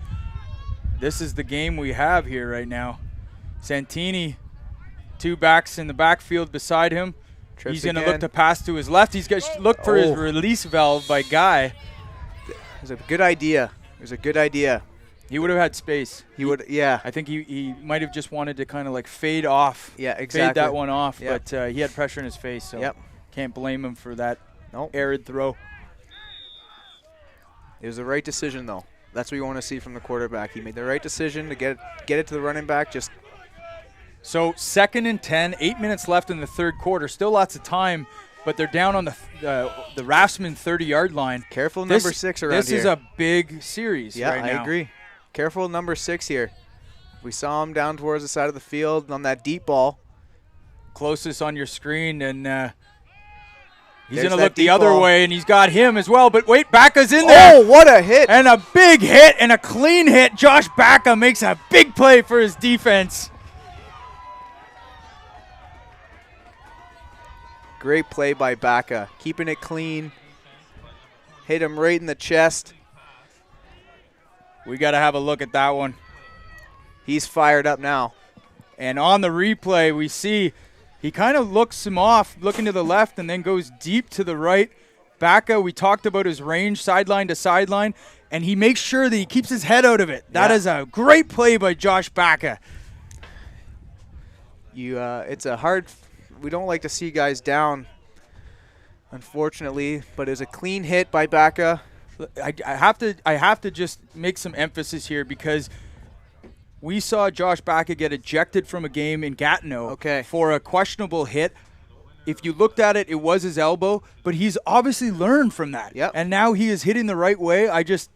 this is the game we have here right now. Santini, 2 backs in the backfield beside him. Trips He's going to again. look to pass to his left. He's going to look for his release valve by Guy. It was a good idea. He would have had space. He would, yeah. I think he might have just wanted to kind of like fade off. Yeah, exactly. Fade that one off, Yep. but he had pressure in his face, so can't blame him for that arid throw. It was the right decision, though. That's what you want to see from the quarterback. He made the right decision to get it to the running back. So 2nd and 10, 8 minutes left in the third quarter. Still lots of time, but they're down on the Raftsmen 30-yard line. Careful number 6 around here. This is a big series right now. I agree. Careful number 6 here. We saw him down towards the side of the field on that deep ball. Closest on your screen, and he's There's going to that look the deep other ball. way, and he's got him as well. But wait, Bacca's in there. Oh, what a hit. And a big hit and a clean hit. Josh Bacca makes a big play for his defense. Great play by Bacca. Keeping it clean. Hit him right in the chest. We got to have a look at that one. He's fired up now. And on the replay, we see he kind of looks him off, looking to the left, and then goes deep to the right. Bacca, we talked about his range, sideline to sideline, and he makes sure that he keeps his head out of it. That is a great play by Josh Bacca. It's a hard. We don't like to see guys down, unfortunately, but it was a clean hit by Bacca. I have to just make some emphasis here because we saw Josh Bacca get ejected from a game in Gatineau for a questionable hit. If you looked at it, it was his elbow, but he's obviously learned from that. Yep. And now he is hitting the right way. I got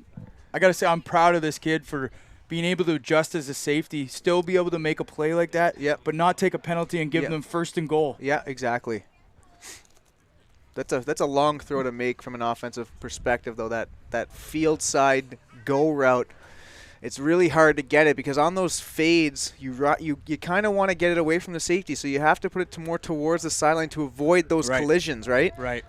to say I'm proud of this kid for being able to adjust as a safety, still be able to make a play like that, but not take a penalty and give them 1st and goal. Yeah, exactly. That's a long throw to make from an offensive perspective, though. That field side go route, it's really hard to get it because on those fades, you kind of want to get it away from the safety, so you have to put it more towards the sideline to avoid those collisions, right? Right.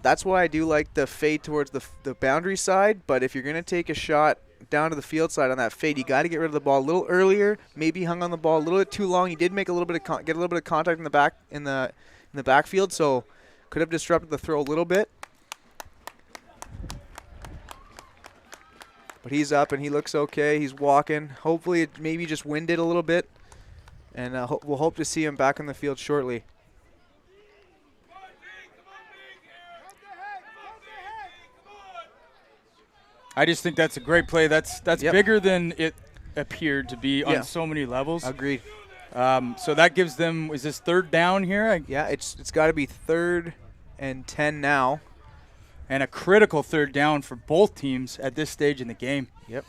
That's why I do like the fade towards the boundary side, but if you're going to take a shot down to the field side on that fade, you got to get rid of the ball a little earlier. Maybe hung on the ball a little bit too long. He did make a little bit of get a little bit of contact in the back in the backfield, so could have disrupted the throw a little bit. But he's up and he looks okay. He's walking. Hopefully, it maybe just winded a little bit, and we'll hope to see him back on the field shortly. I just think that's a great play. That's bigger than it appeared to be on so many levels. Agreed. So that gives them, is this 3rd down here? Yeah, it's got to be 3rd and 10 now. And a critical 3rd down for both teams at this stage in the game. Yep.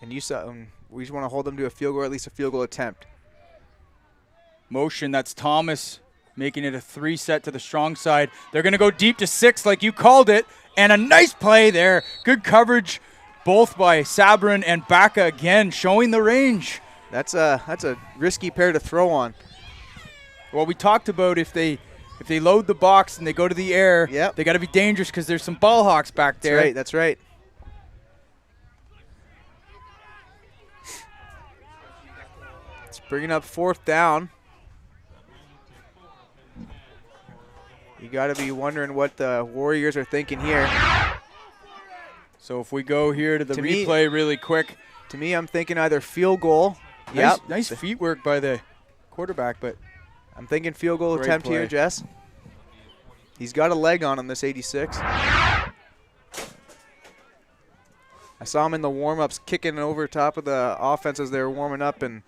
And you saw we just want to hold them to a field goal, or at least a field goal attempt. Motion, that's Thomas making it a 3 set to the strong side. They're going to go deep to 6 like you called it. And a nice play there. Good coverage both by Sabrin and Bacca again, showing the range. That's a risky pair to throw on. Well, we talked about if they load the box and they go to the air, they got to be dangerous because there's some ball hawks back there. That's right. It's bringing up 4th down. You got to be wondering what the Warriors are thinking here. So if we go here to the replay really quick. To me, I'm thinking either field goal. Nice feet work by the quarterback, but I'm thinking field goal attempt here, Jess. He's got a leg on him, this 86. I saw him in the warm-ups kicking over top of the offense as they were warming up, and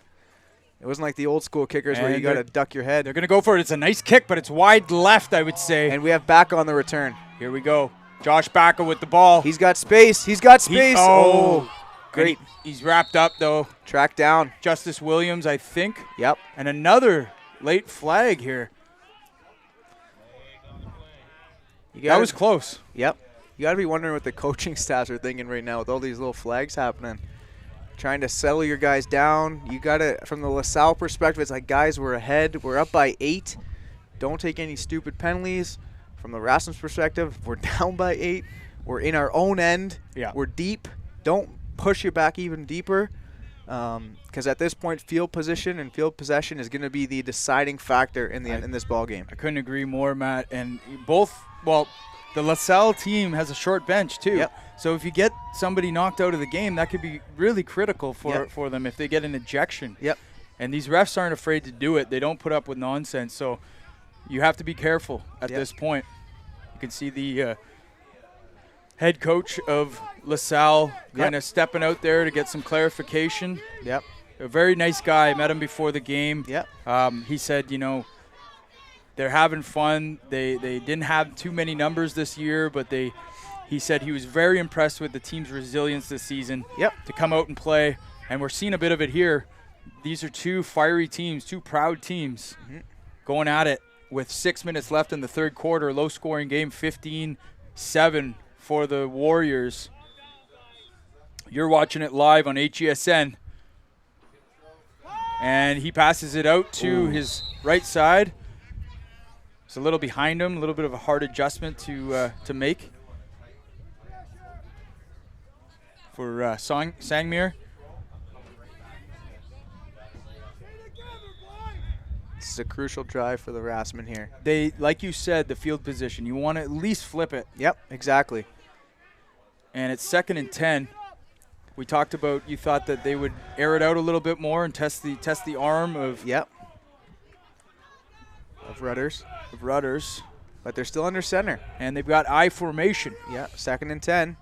it wasn't like the old school kickers where you got to duck your head. They're going to go for it. It's a nice kick, but it's wide left, I would say. And we have Bacca on the return. Here we go. Josh Bacca with the ball. He's got space. He's got space. Great. He's wrapped up, though. Tracked down. Justice Williams, I think. Yep. And another late flag here. That was close. Yep. You got to be wondering what the coaching staffs are thinking right now with all these little flags happening. Trying to settle your guys down. You got to, from the LaSalle perspective, it's like, guys, we're ahead. We're up by 8. Don't take any stupid penalties. From the Raftsmen's perspective, we're down by 8. We're in our own end. Yeah. We're deep. Don't push you back even deeper, because at this point, field position and field possession is going to be the deciding factor in this ball game. I couldn't agree more, Matt. And the LaSalle team has a short bench too. Yep. So if you get somebody knocked out of the game, that could be really critical for them if they get an ejection. Yep. And these refs aren't afraid to do it. They don't put up with nonsense. So you have to be careful at this point. You can see the head coach of LaSalle kind of stepping out there to get some clarification. Yep. A very nice guy. I met him before the game. Yep. He said, they're having fun. They didn't have too many numbers this year, but he said he was very impressed with the team's resilience this season to come out and play. And we're seeing a bit of it here. These are two fiery teams, two proud teams going at it with 6 minutes left in the third quarter. Low-scoring game, 15-7 for the Warriors. You're watching it live on HESN. And he passes it out to his right side. It's a little behind him, a little bit of a hard adjustment to make for Sangmeer. This is a crucial drive for the Raftsmen here. They, like you said, the field position. You want to at least flip it. Yep, exactly. And it's 2nd and 10. We talked about you thought that they would air it out a little bit more and test the arm of Rudders. But they're still under center. And they've got I formation. Yeah, 2nd and 10.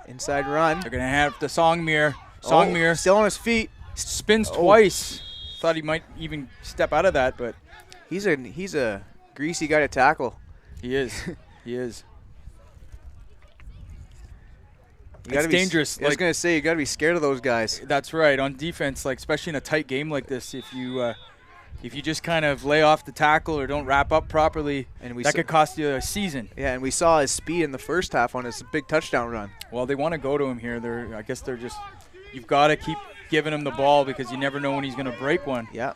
Inside run. They're going to have the Sangmeer. Still on his feet. Spins twice. Thought he might even step out of that, but he's a greasy guy to tackle. He is. He is. It's dangerous. I was going to say, you got to be scared of those guys. That's right. On defense, especially in a tight game like this, if you just kind of lay off the tackle or don't wrap up properly, that could cost you a season. Yeah, and we saw his speed in the first half on his big touchdown run. Well, they want to go to him here. I guess they're just – you've got to keep giving him the ball because you never know when he's going to break one. Yeah.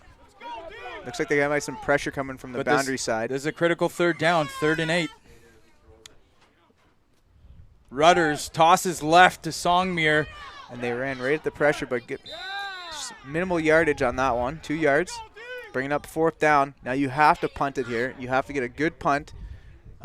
Looks like they got some pressure coming from the boundary side. There's a critical 3rd down, 3rd and 8. Rudders tosses left to Sangmeer. And they ran right at the pressure, but minimal yardage on that one, 2 yards. Bringing up 4th down. Now you have to punt it here. You have to get a good punt.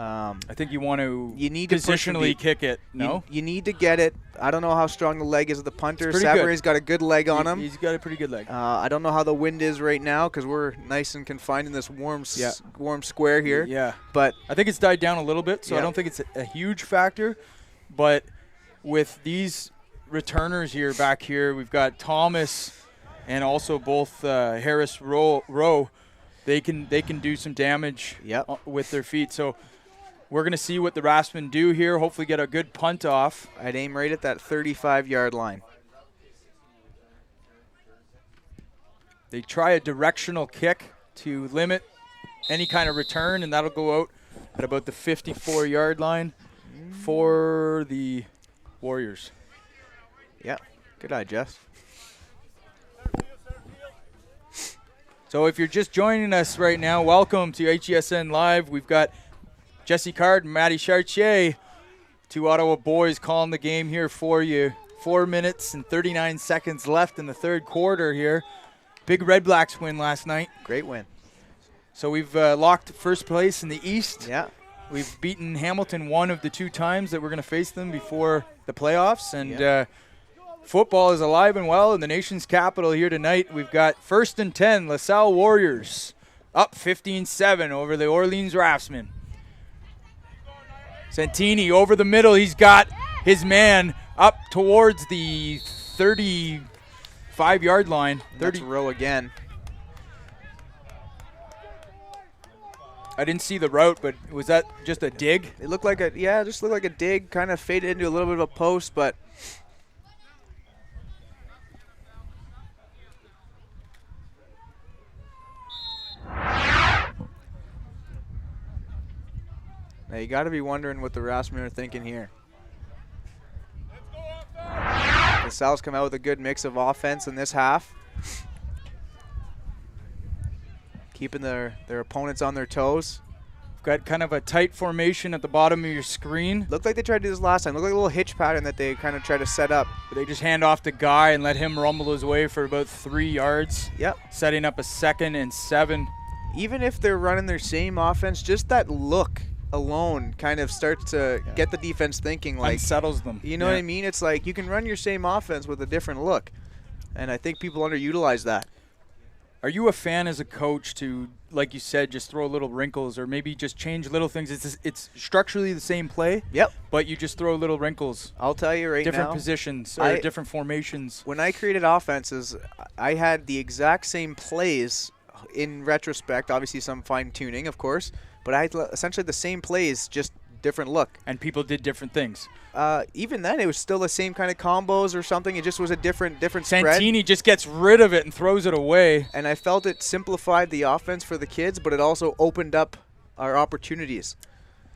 I think you want to need positionally kick it. No? You need to get it. I don't know how strong the leg is of the punter. Sabare's got a good leg on him. He's got a pretty good leg. I don't know how the wind is right now because we're nice and confined in this warm square here. Yeah. But I think it's died down a little bit, so I don't think it's a huge factor. But with these returners back here, we've got Thomas and also both Harris Rowe. They can do some damage with their feet. So we're going to see what the Raftsmen do here. Hopefully get a good punt off. I'd aim right at that 35-yard line. They try a directional kick to limit any kind of return, and that'll go out at about the 54-yard line for the Warriors. Yeah, good eye, Jess. So if you're just joining us right now, welcome to HESN Live. We've got Jesse Card and Matty Chartier, 2 Ottawa boys, calling the game here for you. 4 minutes and 39 seconds left in the third quarter here. Big Red Blacks win last night. Great win. So we've locked first place in the East. Yeah. We've beaten Hamilton one of the 2 times that we're going to face them before the playoffs. And football is alive and well in the nation's capital here tonight. We've got 1st and 10, LaSalle Warriors up 15-7 over the Orleans Raftsmen. Santini over the middle. He's got his man up towards the 35-yard line. That's Rowe again. I didn't see the route, but was that just a dig? It looked like just looked like a dig, kind of faded into a little bit of a post, but now you got to be wondering what the Raftsmen are thinking here. LaSalle's come out with a good mix of offense in this half, keeping their opponents on their toes. Got kind of a tight formation at the bottom of your screen. Looked like they tried to do this last time. Looked like a little hitch pattern that they kind of tried to set up. But they just hand off to Guy and let him rumble his way for about 3 yards. Yep. Setting up a 2nd and 7. Even if they're running their same offense, just that look alone kind of starts to get the defense thinking, like, unsettles them. You know what I mean? It's like you can run your same offense with a different look, and I think people underutilize that. Are you a fan as a coach to, like you said, just throw little wrinkles or maybe just change little things? It's structurally the same play. Yep. But you just throw little wrinkles. I'll tell you right now. Different positions or different formations. When I created offenses, I had the exact same plays in retrospect. Obviously some fine-tuning, of course. But I had essentially the same plays, just different look. And people did different things. Even then, it was still the same kind of combos or something. It just was a different spread. Santini just gets rid of it and throws it away. And I felt it simplified the offense for the kids, but it also opened up our opportunities.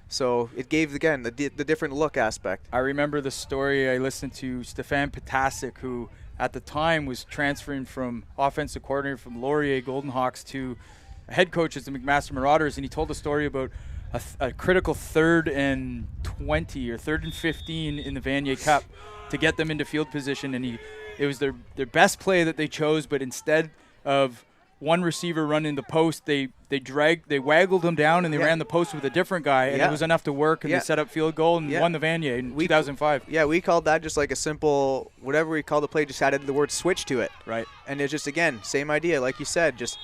So it gave, again, the different look aspect. I remember the story. I listened to Stefan Potasic, who at the time was transferring from offensive coordinator from Laurier Golden Hawks to head coach as the McMaster Marauders, and he told a story about a critical 3rd and 20 or 3rd and 15 in the Vanier Cup to get them into field position, and it was their best play that they chose, but instead of one receiver running the post, they waggled him down and they ran the post with a different guy, and it was enough to work, and they set up field goal and won the Vanier in 2005. Yeah, we called that just like a simple, whatever we called the play, just added the word switch to it. Right. And it's just, again, same idea, like you said, just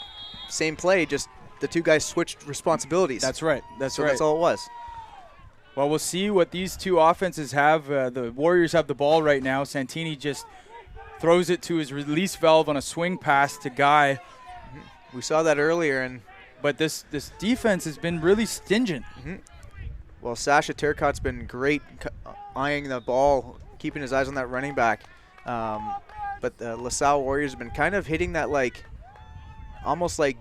same play, just the 2 guys switched responsibilities. That's right. So that's all it was. Well, we'll see what these 2 offenses have. The Warriors have the ball right now. Santini just throws it to his release valve on a swing pass to Guy. We saw that earlier, but this defense has been really stingent. Well, Sasha Turcotte's been great eyeing the ball, keeping his eyes on that running back. But the LaSalle Warriors have been kind of hitting that, like, almost like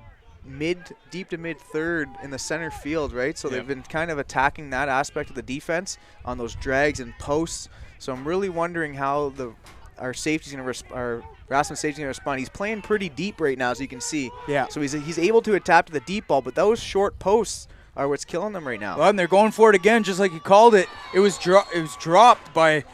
deep to mid 3rd in the center field, right? So they've been kind of attacking that aspect of the defense on those drags and posts. So I'm really wondering how our safety's going to our Raftsmen safety's going to respond. He's playing pretty deep right now, as you can see. Yeah. So he's able to adapt to the deep ball, but those short posts are what's killing them right now. Well, and they're going for it again, just like you called it. It was dropped by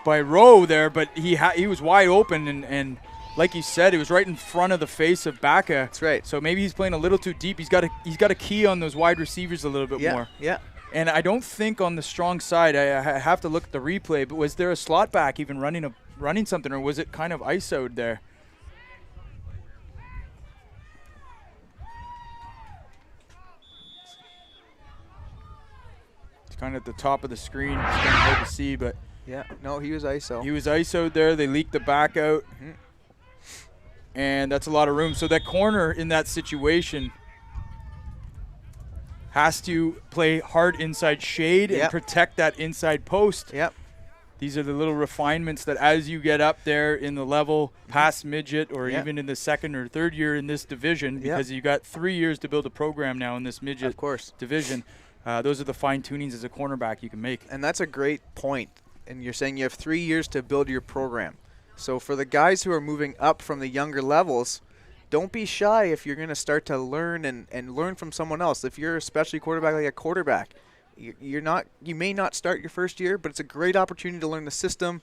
Rowe there, but he was wide open and like you said, it was right in front of the face of Baca. That's right. So maybe he's playing a little too deep. He's got to key on those wide receivers a little bit more. Yeah. And I don't think on the strong side, I have to look at the replay, but was there a slot back even running something, or was it kind of ISO'd there? It's kind of at the top of the screen. It's kind of hard to see, but yeah, no, he was ISO. He was ISO'd there. They leaked the back out. And that's a lot of room. So that corner in that situation has to play hard inside shade and protect that inside post. Yep. These are the little refinements that as you get up there in the level past midget or even in the 2nd or 3rd year in this division, because you got 3 years to build a program now in this midget division, those are the fine tunings as a cornerback you can make. And that's a great point. And you're saying you have 3 years to build your program. So for the guys who are moving up from the younger levels, don't be shy if you're going to start to learn and learn from someone else. If you're a specialty quarterback like a quarterback, you may not start your first year, but it's a great opportunity to learn the system,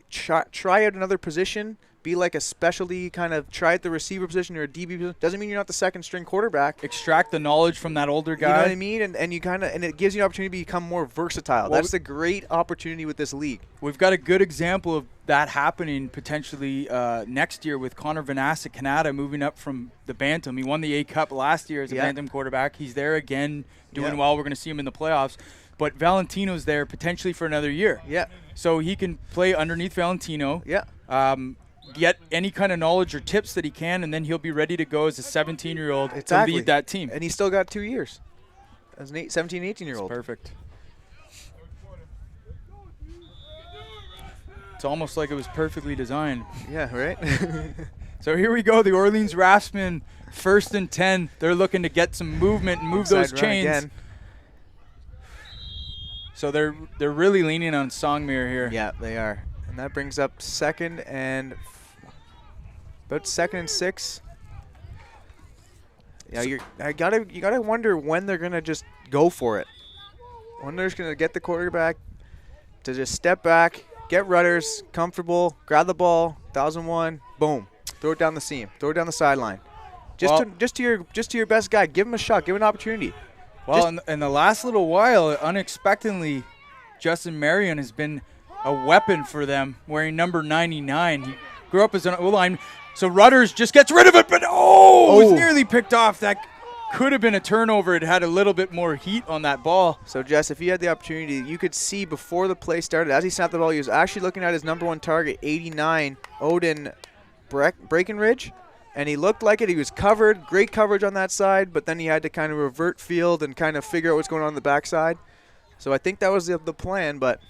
try out another position, be like a specialty kind of try at the receiver position or a DB position. Doesn't mean you're not the second string quarterback. Extract the knowledge from that older guy. You know what I mean? And you kind of, and it gives you an opportunity to become more versatile. Well, that's the great opportunity with this league. We've got a good example of that happening potentially next year with Connor Vanasek Canada moving up from the Bantam. He won the A Cup last year as a Bantam quarterback. He's there again doing well. We're going to see him in the playoffs. But Valentino's there potentially for another year. Yeah. So he can play underneath Valentino. Yeah. Get any kind of knowledge or tips that he can, and then he'll be ready to go as a 17-year-old exactly. to lead that team. And he's still got 2 years as an 17, 18-year-old. Perfect. It's almost like it was perfectly designed. Yeah, right? So here we go. The Orleans Raftsmen, 1st and 10. They're looking to get some movement and move those chains. Again. So they're really leaning on Songmere here. Yeah, they are. And that brings up about 2nd and 6. Yeah, you gotta wonder when they're gonna just go for it. When they're just gonna get the quarterback to just step back, get rudders, comfortable, grab the ball, 1,001, boom, throw it down the seam, throw it down the sideline. Just to your best guy, give him a shot, give him an opportunity. Well, in the last little while, unexpectedly, Justin Marion has been a weapon for them, wearing number 99. He grew up as an O-line. So Rudders just gets rid of it, but it was nearly picked off. That could have been a turnover. It had a little bit more heat on that ball. So, Jess, if you had the opportunity, you could see before the play started, as he snapped the ball, he was actually looking at his number 1 target, 89, Odin Breckenridge. And he looked like it. He was covered, great coverage on that side, but then he had to kind of revert field and kind of figure out what's going on the backside. So I think that was the plan, but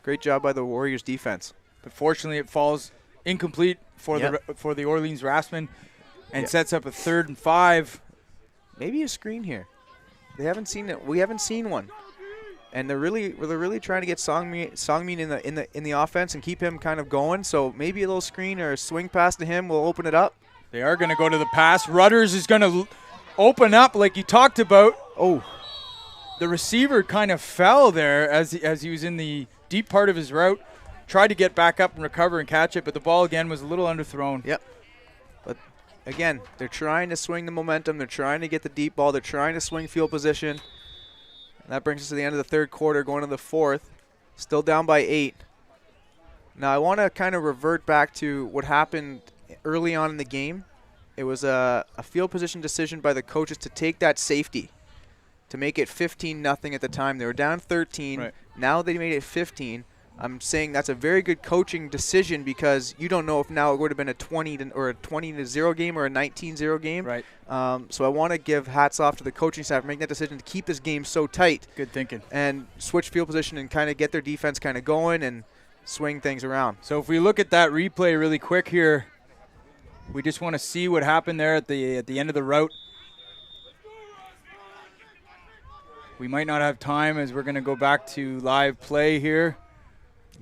great job by the Warriors defense. But fortunately, it falls incomplete for the Orleans Raftsmen and sets up a 3rd and 5. Maybe a screen here. They haven't seen it. We haven't seen one. And they're really trying to get Songmin in the offense and keep him kind of going. So maybe a little screen or a swing pass to him will open it up. They are going to go to the pass. Rudders is going to open up like you talked about. Oh, the receiver kind of fell there as he was in the deep part of his route. Tried to get back up and recover and catch it, but the ball again was a little underthrown. Yep. But again, they're trying to swing the momentum. They're trying to get the deep ball. They're trying to swing field position. And that brings us to the end of the 3rd quarter, going to the 4th. Still down by 8. Now I want to kind of revert back to what happened early on in the game. It was a field position decision by the coaches to take that safety, to make it 15-0 at the time. They were down 13. Right. Now they made it 15. I'm saying that's a very good coaching decision because you don't know if now it would have been a 20-0 game or a 19-0 game. Right. So I want to give hats off to the coaching staff for making that decision to keep this game so tight. Good thinking. And switch field position and kind of get their defense kind of going and swing things around. So if we look at that replay really quick here, we just want to see what happened there at the end of the route. We might not have time as we're going to go back to live play here.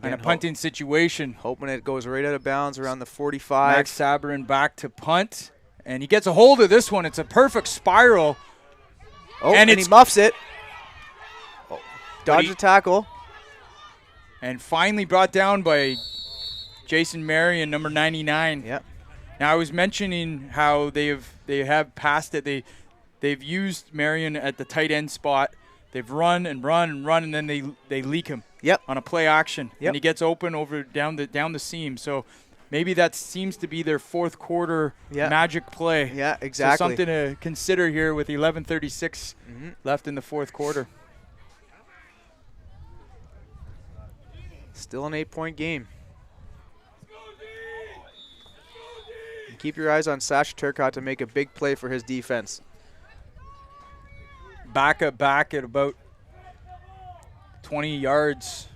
And a punting situation. Hoping it goes right out of bounds around the 45. Max Sabarin back to punt. And he gets a hold of this one. It's a perfect spiral. Oh, and he muffs it. Dodge the tackle. And finally brought down by Jason Marion, number 99. Yep. Now I was mentioning how they have passed it. They've used Marion at the tight end spot. They've run and run and run, and then they leak him. Yep. On a play action. Yep. And he gets open over down the seam. So maybe that seems to be their 4th quarter magic play. Yeah, exactly. So something to consider here with 11:36 left in the 4th quarter. Still an 8-point game. And keep your eyes on Sasha Turcotte to make a big play for his defense. Back at about 20 yards.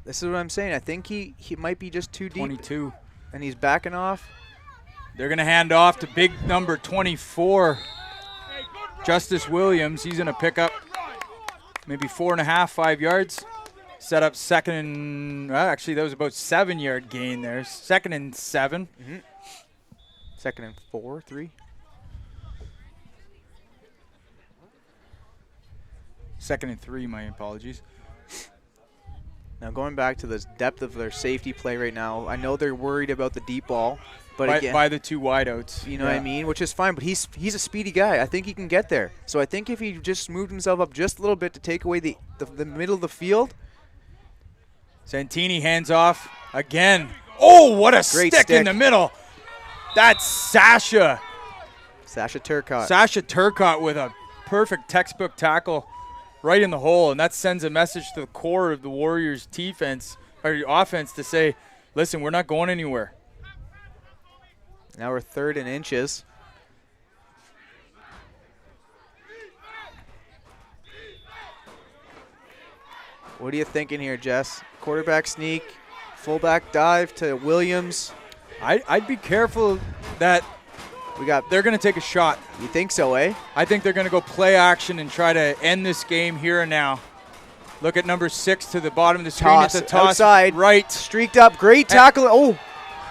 This is what I'm saying. I think he might be just too deep. 22. And he's backing off. They're going to hand off to big number 24, Justice Williams. He's going to pick up maybe 4.5, 5 yards. Set up second and, actually that was about 7-yard gain there. 2nd and 7. 2nd and 4, 3. 2nd and 3, my apologies. Now going back to the depth of their safety play right now, I know they're worried about the deep ball, but again, by the 2 wideouts. You know what I mean? Which is fine, but he's a speedy guy. I think he can get there. So I think if he just moved himself up just a little bit to take away the middle of the field. Santini hands off again. Oh, what a Great stick in the middle. That's Sasha. Sasha Turcotte. Sasha Turcotte with a perfect textbook tackle right in the hole, and that sends a message to the core of the Warriors' defense or offense to say, listen, we're not going anywhere. Now we're 3rd and inches. What are you thinking here, Jess? Quarterback sneak, fullback dive to Williams. I'd be careful that they're going to take a shot. You think so, eh? I think they're going to go play action and try to end this game here and now. Look at number 6 to the bottom of the screen. Toss, it's a toss outside, right. Streaked up, great tackle. Oh,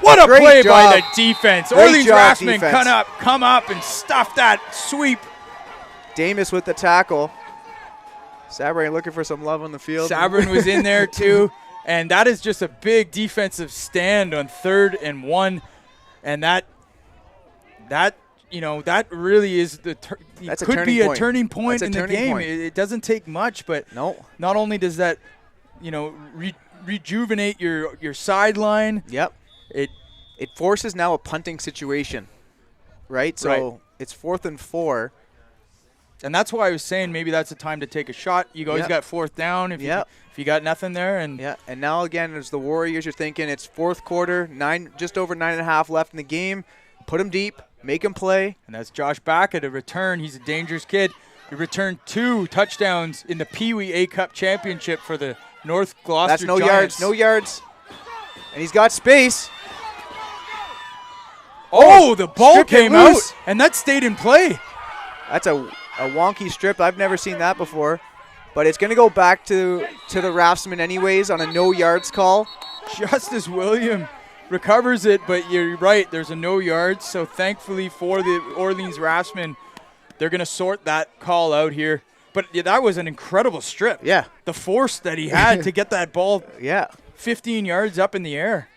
what a great play job. by the defense. Great Orleans job, Raftsmen defense. come up and stuff that sweep. Damus with the tackle. Sabrin looking for some love on the field. Sabrin was in there too, and that is just a big defensive stand on 3rd and 1, and that really is could be a turning point in the game. It doesn't take much, but not only does that rejuvenate your sideline. Yep. It forces now a punting situation, right? So it's 4th and 4. And that's why I was saying maybe that's the time to take a shot. You always got 4th down if you got nothing there. And now again, as the Warriors, you're thinking it's 4th quarter, just over 9.5 left in the game. Put them deep, make them play. And that's Josh Baca to return. He's a dangerous kid. He returned 2 touchdowns in the Pee Wee A-Cup Championship for the North Gloucester That's no Giants. yards, no yards. And he's got space. Oh, the ball came out, loose. and that stayed in play. That's a wonky strip. I've never seen that before. But it's going to go back to the Raftsmen anyways on a no yards call. Justice William recovers it, but you're right. There's a no yards. So thankfully for the Orleans Raftsmen, they're going to sort that call out here. But that was an incredible strip. Yeah. The force that he had to get that ball 15 yards up in the air.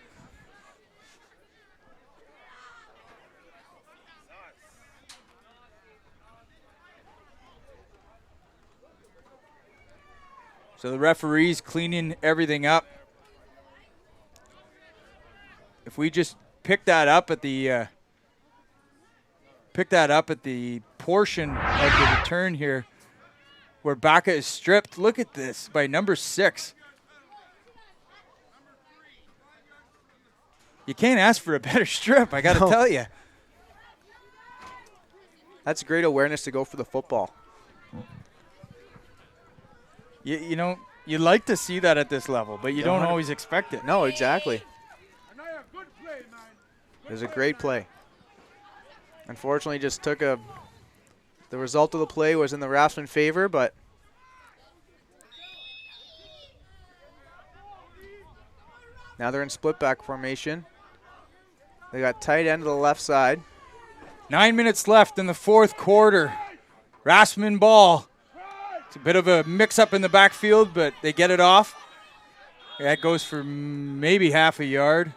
So the referee's cleaning everything up. If we just pick that up at the portion of the return here, where Baca is stripped. Look at this by number 6. You can't ask for a better strip, I got to tell you. That's great awareness to go for the football. You like to see that at this level, but you don't always expect it. No, exactly. It was a great play. Unfortunately, just took the result of the play was in the Raftsmen favor, but now they're in split back formation. They got tight end to the left side. 9 minutes left in the 4th quarter. Raftsmen ball. It's a bit of a mix-up in the backfield, but they get it off. That goes for maybe half a yard.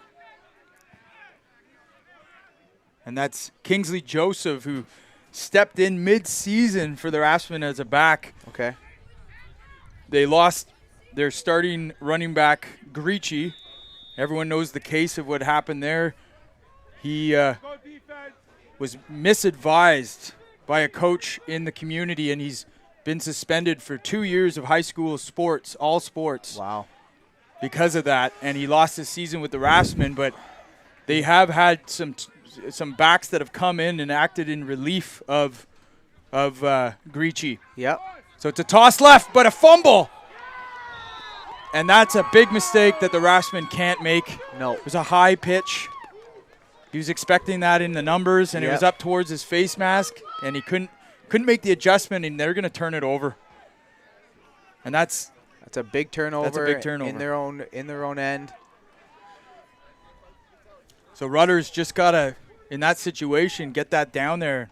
And that's Kingsley Joseph, who stepped in mid-season for the Raftsmen as a back. Okay. They lost their starting running back, Gricci. Everyone knows the case of what happened there. He was misadvised by a coach in the community, and he's been suspended for 2 years of high school sports, all sports. Wow. Because of that, and he lost his season with the Raftsmen, but they have had some backs that have come in and acted in relief of Gricci. Yep. So it's a toss left, but a fumble. And that's a big mistake that the Raftsmen can't make. No. It was a high pitch. He was expecting that in the numbers, and it was up towards his face mask, and he couldn't make the adjustment, and they're going to turn it over. And that's a big turnover. That's a big turnover in their own end. So Rutter's just got to, in that situation, get that down there.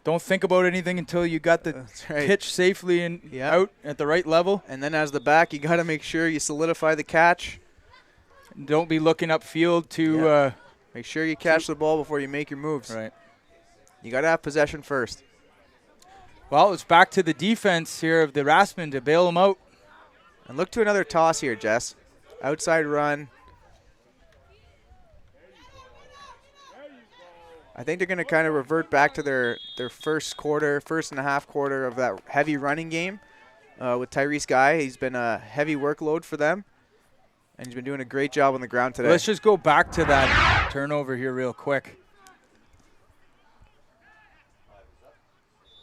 don't think about anything until you got the pitch safely and out at the right level. And then as the back, you got to make sure you solidify the catch. Don't be looking upfield to make sure you catch the ball before you make your moves. Right. You got to have possession first. Well, it's back to the defense here of the Raftsmen to bail them out. And look to another toss here, Jess. Outside run. I think they're going to kind of revert back to their first and a half quarter of that heavy running game with Tyrese Guy. He's been a heavy workload for them, and he's been doing a great job on the ground today. Let's just go back to that turnover here real quick.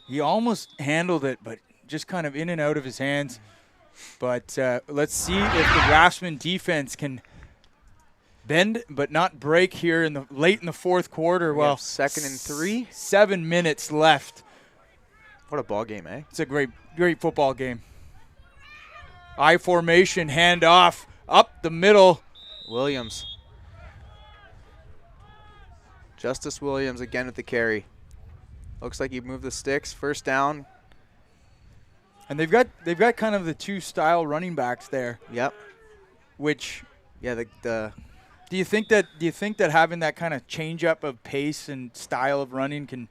He almost handled it, but just kind of in and out of his hands. But let's see if the Raftsmen defense can bend but not break here late in the fourth quarter. Well, 2nd and 3. 7 minutes left. What a ball game, eh? It's a great football game. I formation, hand off, up the middle. Williams. Justice Williams again with the carry. Looks like he moved the sticks. First down. And they've got kind of the two style running backs there. Yep. Which the do you think that having that kind of change up of pace and style of running can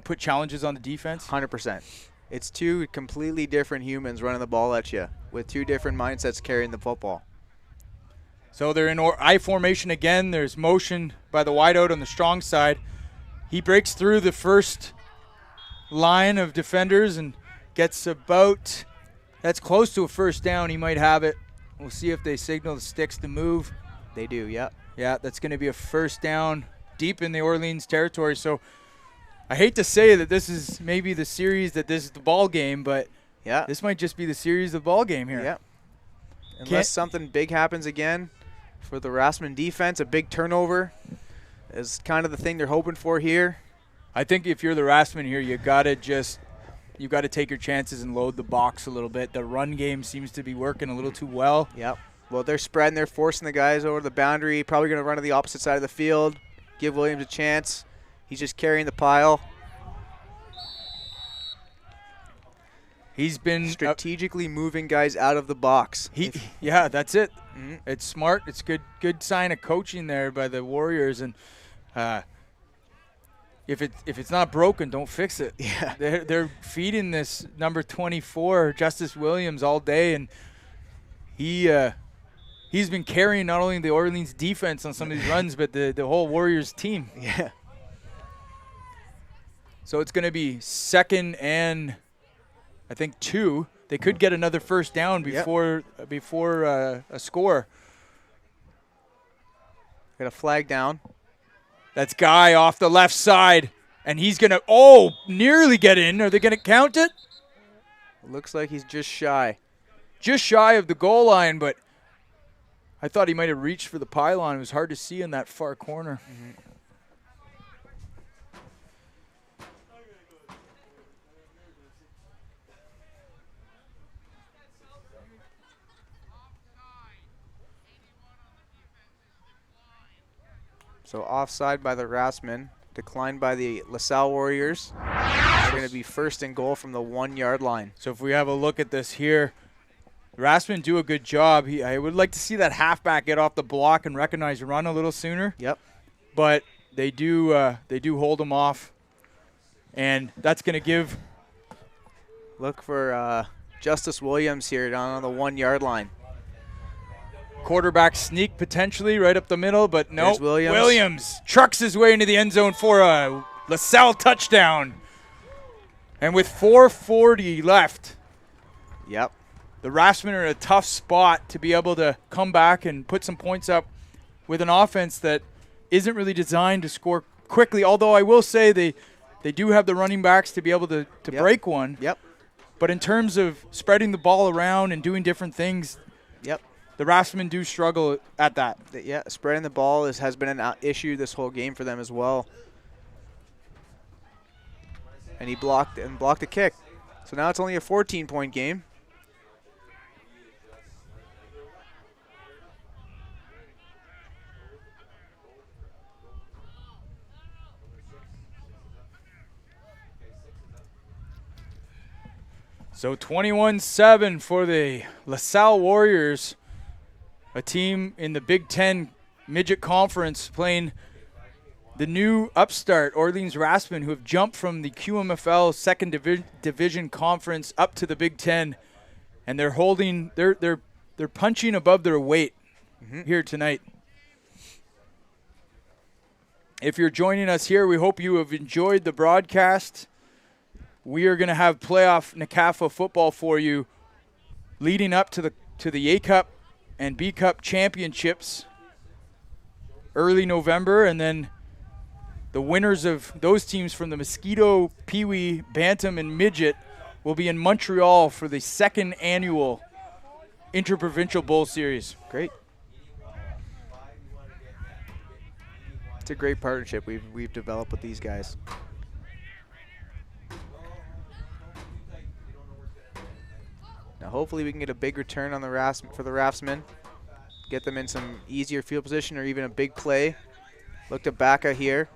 put challenges on the defense? 100%. It's two completely different humans running the ball at you with two different mindsets carrying the football. So they're in I formation again. There's motion by the wideout on the strong side. He breaks through the first line of defenders and gets that's close to a first down. He might have it. We'll see if they signal the sticks to move. They do, yep. Yeah, that's going to be a first down deep in the Orleans territory. So I hate to say that this is maybe the series, that this is the ball game, but this might just be the series of the ball game here. Yeah. Unless something big happens again for the Raftsmen defense, a big turnover is kind of the thing they're hoping for here. I think if you're the Raftsmen here, you got to take your chances and load the box a little bit. The run game seems to be working a little too well. Yep. Well, they're spreading. They're forcing the guys over the boundary. Probably going to run to the opposite side of the field. Give Williams a chance. He's just carrying the pile. He's been strategically moving guys out of the box. Yeah, that's it. Mm-hmm. It's smart. It's good sign of coaching there by the Warriors. And if it's not broken, don't fix it. Yeah. They're feeding this number 24, Justice Williams, all day, and he's been carrying not only the Orleans defense on some of these runs, but the whole Warriors team. Yeah. So it's going to be 2nd and I think 2. They could get another first down before a score. Got a flag down. That's Guy off the left side, and he's going to nearly get in. Are they going to count it? Looks like he's just shy. Just shy of the goal line, but I thought he might have reached for the pylon. It was hard to see in that far corner. Mm-hmm. So offside by the Raftsmen, declined by the LaSalle Warriors. They're going to be 1st and goal from the 1-yard line. So if we have a look at this here, the Raftsmen do a good job. I would like to see that halfback get off the block and recognize run a little sooner. Yep. But they do hold him off, and that's going to give. Look for Justice Williams here down on the 1-yard line. Quarterback sneak potentially right up the middle, but no. Williams trucks his way into the end zone for a LaSalle touchdown. And with 4:40 left, the Raftsmen are in a tough spot to be able to come back and put some points up with an offense that isn't really designed to score quickly, although I will say they do have the running backs to be able to break one. Yep. But in terms of spreading the ball around and doing different things, the Raftsmen do struggle at that. Yeah, spreading the ball has been an issue this whole game for them as well. And he blocked the kick. So now it's only a 14-point game. So 21-7 for the LaSalle Warriors, a team in the Big Ten Midget Conference playing the new upstart Orleans Raftsmen, who have jumped from the QMFL second division conference up to the Big Ten, and they're holding, they're punching above their weight here tonight. If you're joining us here, we hope you have enjoyed the broadcast. We are going to have playoff NCAFA football for you leading up to the A Cup and B Cup championships early November, and then the winners of those teams from the Mosquito, Pee-wee, Bantam, and Midget will be in Montreal for the second annual Interprovincial Bowl Series. Great. It's a great partnership we've developed with these guys. Now hopefully we can get a big return on the Raftsmen, get them in some easier field position or even a big play. Look to Bacca here.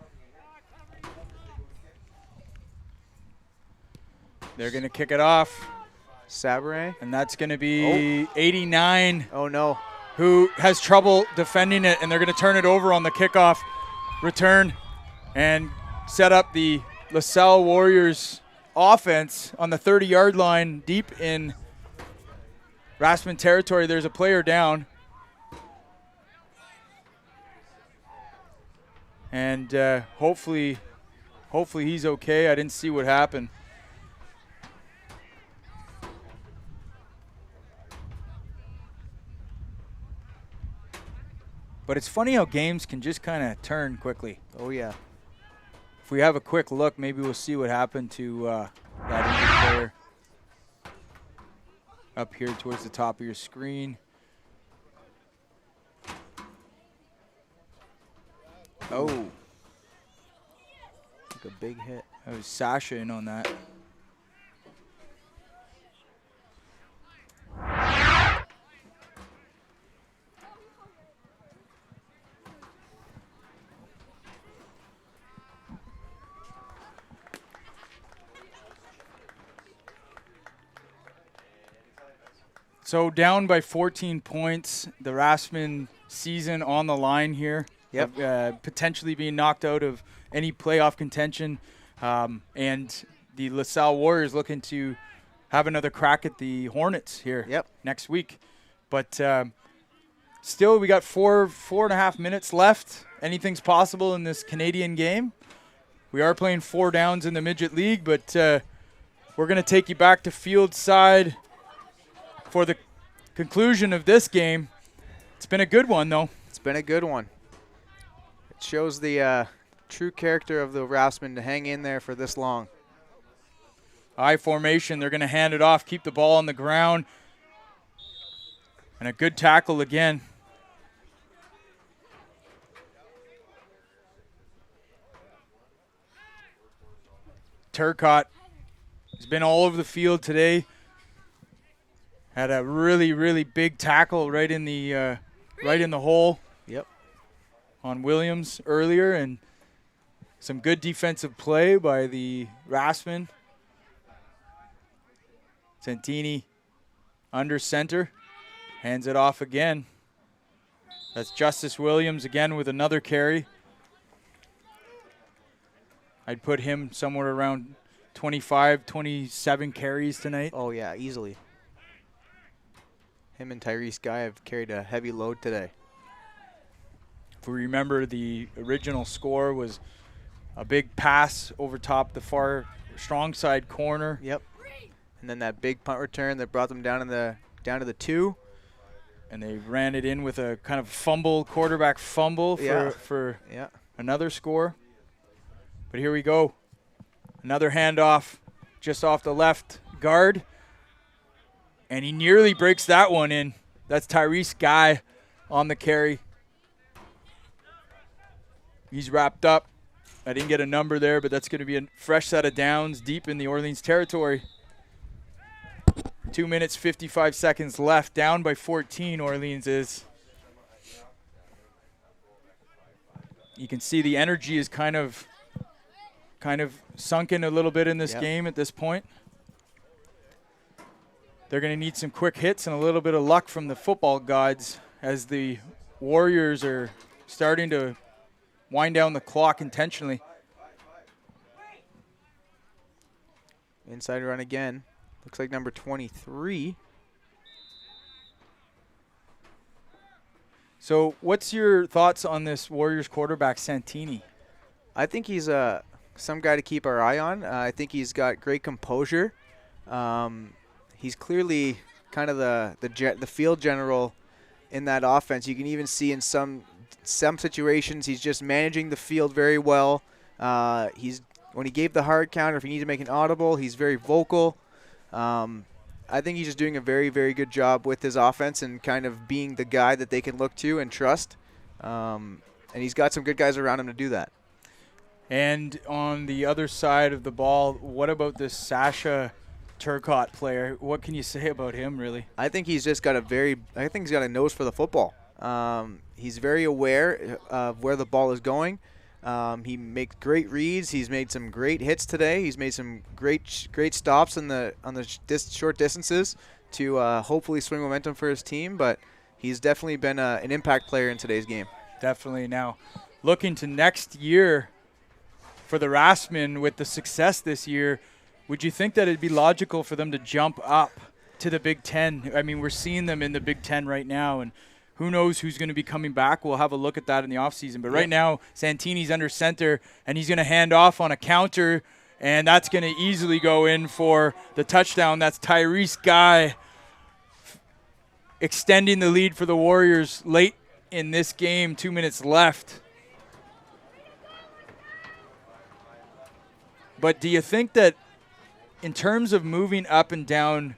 They're going to kick it off. Sabare. And that's going to be 89. Oh, no. Who has trouble defending it, and they're going to turn it over on the kickoff return and set up the LaSalle Warriors offense on the 30-yard line deep in Raftsmen territory. There's a player down. And hopefully he's okay. I didn't see what happened. But it's funny how games can just kind of turn quickly. Oh, yeah. If we have a quick look, maybe we'll see what happened to that injured player. Up here towards the top of your screen. Oh. Took a big hit. That was Sasha in on that. So down by 14 points, the Raftsmen season on the line here. Yep. Potentially being knocked out of any playoff contention. And the LaSalle Warriors looking to have another crack at the Hornets here next week. But still, we got four and a half minutes left. Anything's possible in this Canadian game. We are playing 4 downs in the Midget League, but we're going to take you back to field side for the conclusion of this game. It's been a good one, though. It's been a good one. It shows the true character of the Raftsmen to hang in there for this long. I formation. They're going to hand it off, keep the ball on the ground. And a good tackle again. Turcotte has been all over the field today. Had a really, really big tackle right in the hole. Yep. On Williams earlier, and some good defensive play by the Raftsmen. Santini under center, hands it off again. That's Justice Williams again with another carry. I'd put him somewhere around 25, 27 carries tonight. Oh, yeah, easily. Him and Tyrese Guy have carried a heavy load today. If we remember, the original score was a big pass over top the far strong side corner. Yep. And then that big punt return that brought them down to the 2. And they ran it in with a kind of quarterback fumble for another score. But here we go. Another handoff just off the left guard. And he nearly breaks that one in. That's Tyrese Guy on the carry. He's wrapped up. I didn't get a number there, but that's going to be a fresh set of downs deep in the Orleans territory. 2 minutes, 55 seconds left. Down by 14, Orleans is. You can see the energy is kind of sunken a little bit in this game at this point. they're going to need some quick hits and a little bit of luck from the football gods as the Warriors are starting to wind down the clock intentionally. Inside run again. Looks like number 23. So what's your thoughts on this Warriors quarterback, Santini? I think he's some guy to keep our eye on. I think he's got great composure. He's clearly kind of the field general in that offense. You can even see in some situations he's just managing the field very well. When he gave the hard counter, if he needs to make an audible, he's very vocal. I think he's just doing a very, very good job with his offense and kind of being the guy that they can look to and trust. And he's got some good guys around him to do that. And on the other side of the ball, what about this Sasha Turcotte player? What can you say about him, really? I think he's just got a nose for the football. He's very aware of where the ball is going. He makes great reads. He's made some great hits today. He's made some great stops on the short distances to hopefully swing momentum for his team. But he's definitely been an impact player in today's game. Definitely. Now, looking to next year for the Raftsmen with the success this year, would you think that it'd be logical for them to jump up to the Big Ten? I mean, we're seeing them in the Big Ten right now, and who knows who's going to be coming back. We'll have a look at that in the offseason. But right now, Santini's under center, and he's going to hand off on a counter, and that's going to easily go in for the touchdown. That's Tyrese Guy extending the lead for the Warriors late in this game, 2 minutes left. But do you think that in terms of moving up and down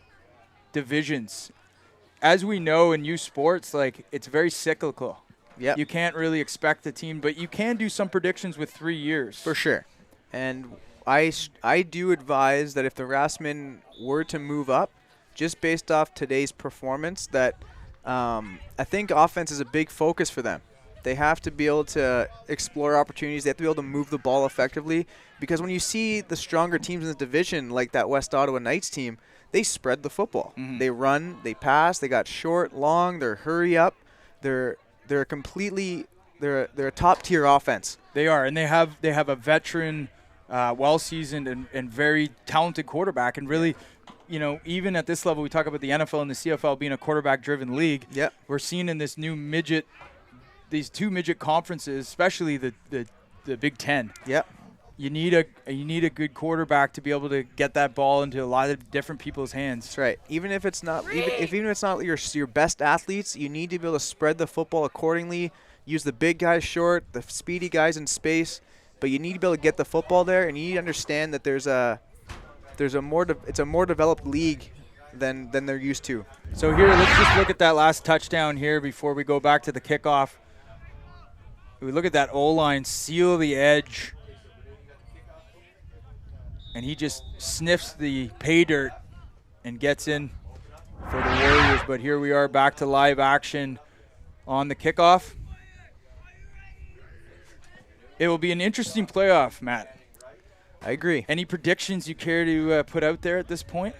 divisions, as we know in youth sports, like, it's very cyclical. Yep. You can't really expect the team, but you can do some predictions with 3 years. For sure. And I do advise that if the Raftsmen were to move up, just based off today's performance, that I think offense is a big focus for them. They have to be able to explore opportunities. They have to be able to move the ball effectively. Because when you see the stronger teams in the division, like that West Ottawa Knights team, they spread the football. Mm-hmm. They run, they pass, they got short, long, they're hurry up. They're a top tier offense. They are, and they have a veteran, well seasoned and very talented quarterback. And really, you know, even at this level, we talk about the NFL and the CFL being a quarterback driven league. Yep. We're seeing in this new these two midget conferences, especially the Big Ten. Yep. You need a good quarterback to be able to get that ball into a lot of different people's hands. That's right. Even if it's not your best athletes, you need to be able to spread the football accordingly. Use the big guys short, the speedy guys in space, but you need to be able to get the football there, and you need to understand that it's a more developed league than they're used to. So here, let's just look at that last touchdown here before we go back to the kickoff. We look at that O-line seal the edge. And he just sniffs the pay dirt and gets in for the Warriors. But here we are back to live action on the kickoff. It will be an interesting playoff, Matt. I agree. Any predictions you care to put out there at this point?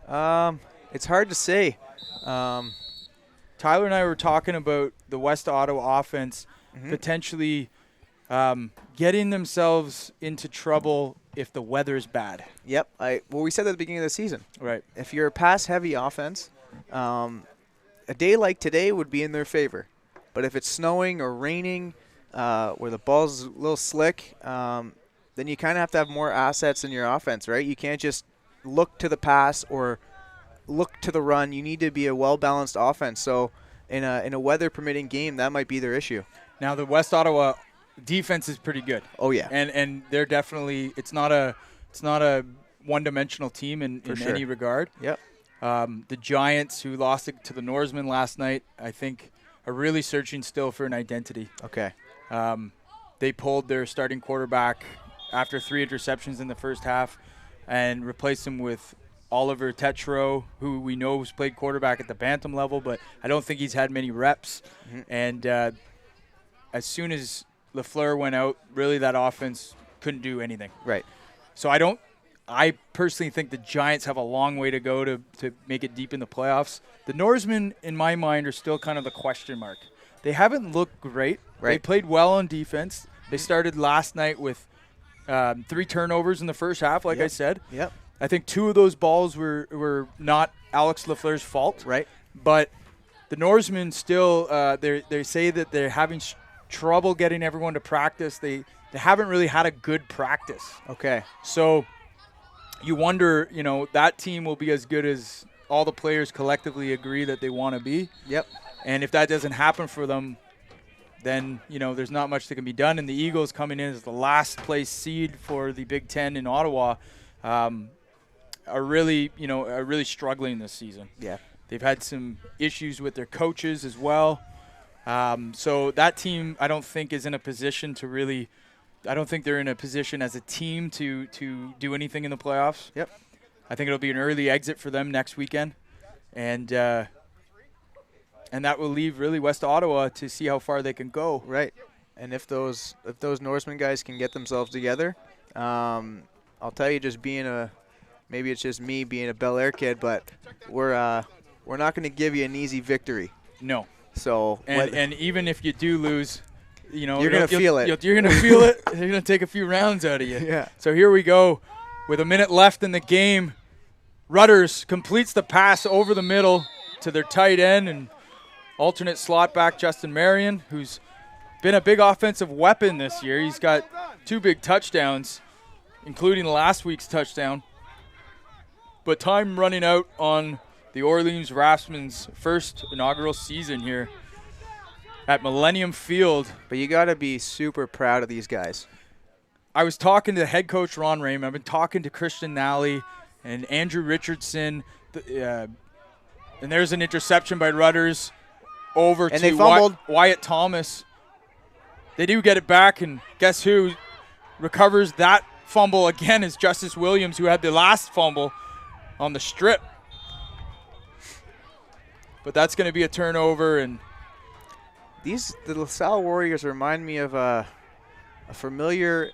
It's hard to say. Tyler and I were talking about the West Ottawa offense potentially getting themselves into trouble if the weather's bad. Yep. We said that at the beginning of the season. Right. If you're a pass-heavy offense, a day like today would be in their favor. But if it's snowing or raining, where the ball's a little slick, then you kind of have to have more assets in your offense, right? You can't just look to the pass or look to the run. You need to be a well-balanced offense. So in a weather-permitting game, that might be their issue. Now, the West Ottawa defense is pretty good. Oh yeah, and they're definitely it's not a one-dimensional team in any regard. Yep. The Giants, who lost it to the Norsemen last night, I think are really searching still for an identity. Okay. They pulled their starting quarterback after 3 interceptions in the first half and replaced him with Oliver Tetreault, who we know has played quarterback at the bantam level, but I don't think he's had many reps. Mm-hmm. And as soon as LaFleur went out, really that offense couldn't do anything. Right. So I don't I personally think the Giants have a long way to go to make it deep in the playoffs. The Norsemen, in my mind, are still kind of the question mark. They haven't looked great. Right. They played well on defense. They started last night with 3 turnovers in the first half, like I said. Yep. I think 2 of those balls were not Alex Lafleur's fault. Right. But the Norsemen still, they say that they're having trouble getting everyone to practice. They haven't really had a good practice. Okay. So you wonder, that team will be as good as all the players collectively agree that they want to be. Yep. And if that doesn't happen for them, then, there's not much that can be done. And the Eagles coming in as the last place seed for the Big Ten in Ottawa are really struggling this season. Yeah. They've had some issues with their coaches as well. So that team, I don't think, is in a position to really – I don't think they're in a position as a team to do anything in the playoffs. Yep. I think it'll be an early exit for them next weekend. And that will leave really West Ottawa to see how far they can go. Right. And if those Norseman guys can get themselves together, I'll tell you, just being maybe it's just me being a Bel Air kid, but we're not going to give you an easy victory. No. So and even if you do lose, you're going to feel it. You're going to feel it. They're going to take a few rounds out of you. Yeah. So here we go. With a minute left in the game, Rudders completes the pass over the middle to their tight end and alternate slot back Justin Marion, who's been a big offensive weapon this year. He's got 2 big touchdowns, including last week's touchdown. But time running out on the Orleans Raftsmen's first inaugural season here at Millennium Field. But you got to be super proud of these guys. I was talking to head coach Ron Raym. I've been talking to Christian Nally and Andrew Richardson. And there's an interception by Rudders over and to they fumbled. Wyatt Thomas. They do get it back, and guess who recovers that fumble again is Justice Williams, who had the last fumble on the strip. But that's going to be a turnover. And the LaSalle Warriors remind me of a familiar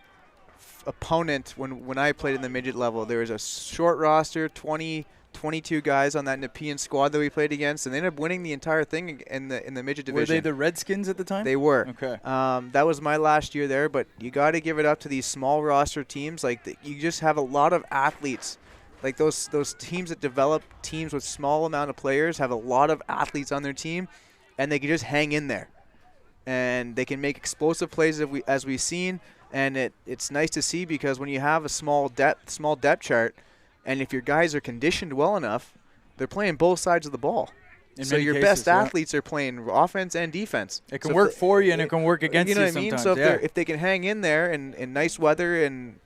opponent when I played in the midget level. There was a short roster, 22 guys on that Nepean squad that we played against, and they ended up winning the entire thing in the midget division. Were they the Redskins at the time? They were. Okay. That was my last year there, but you got to give it up to these small roster teams. Like you just have a lot of athletes. Like those teams that develop teams with small amount of players have a lot of athletes on their team, and they can just hang in there, and they can make explosive plays as we've seen. And it's nice to see, because when you have a small depth chart, and if your guys are conditioned well enough, they're playing both sides of the ball. So your best athletes are playing offense and defense. It can work for you, and it can work against you. You know what I mean? So if if they can hang in there in nice weather and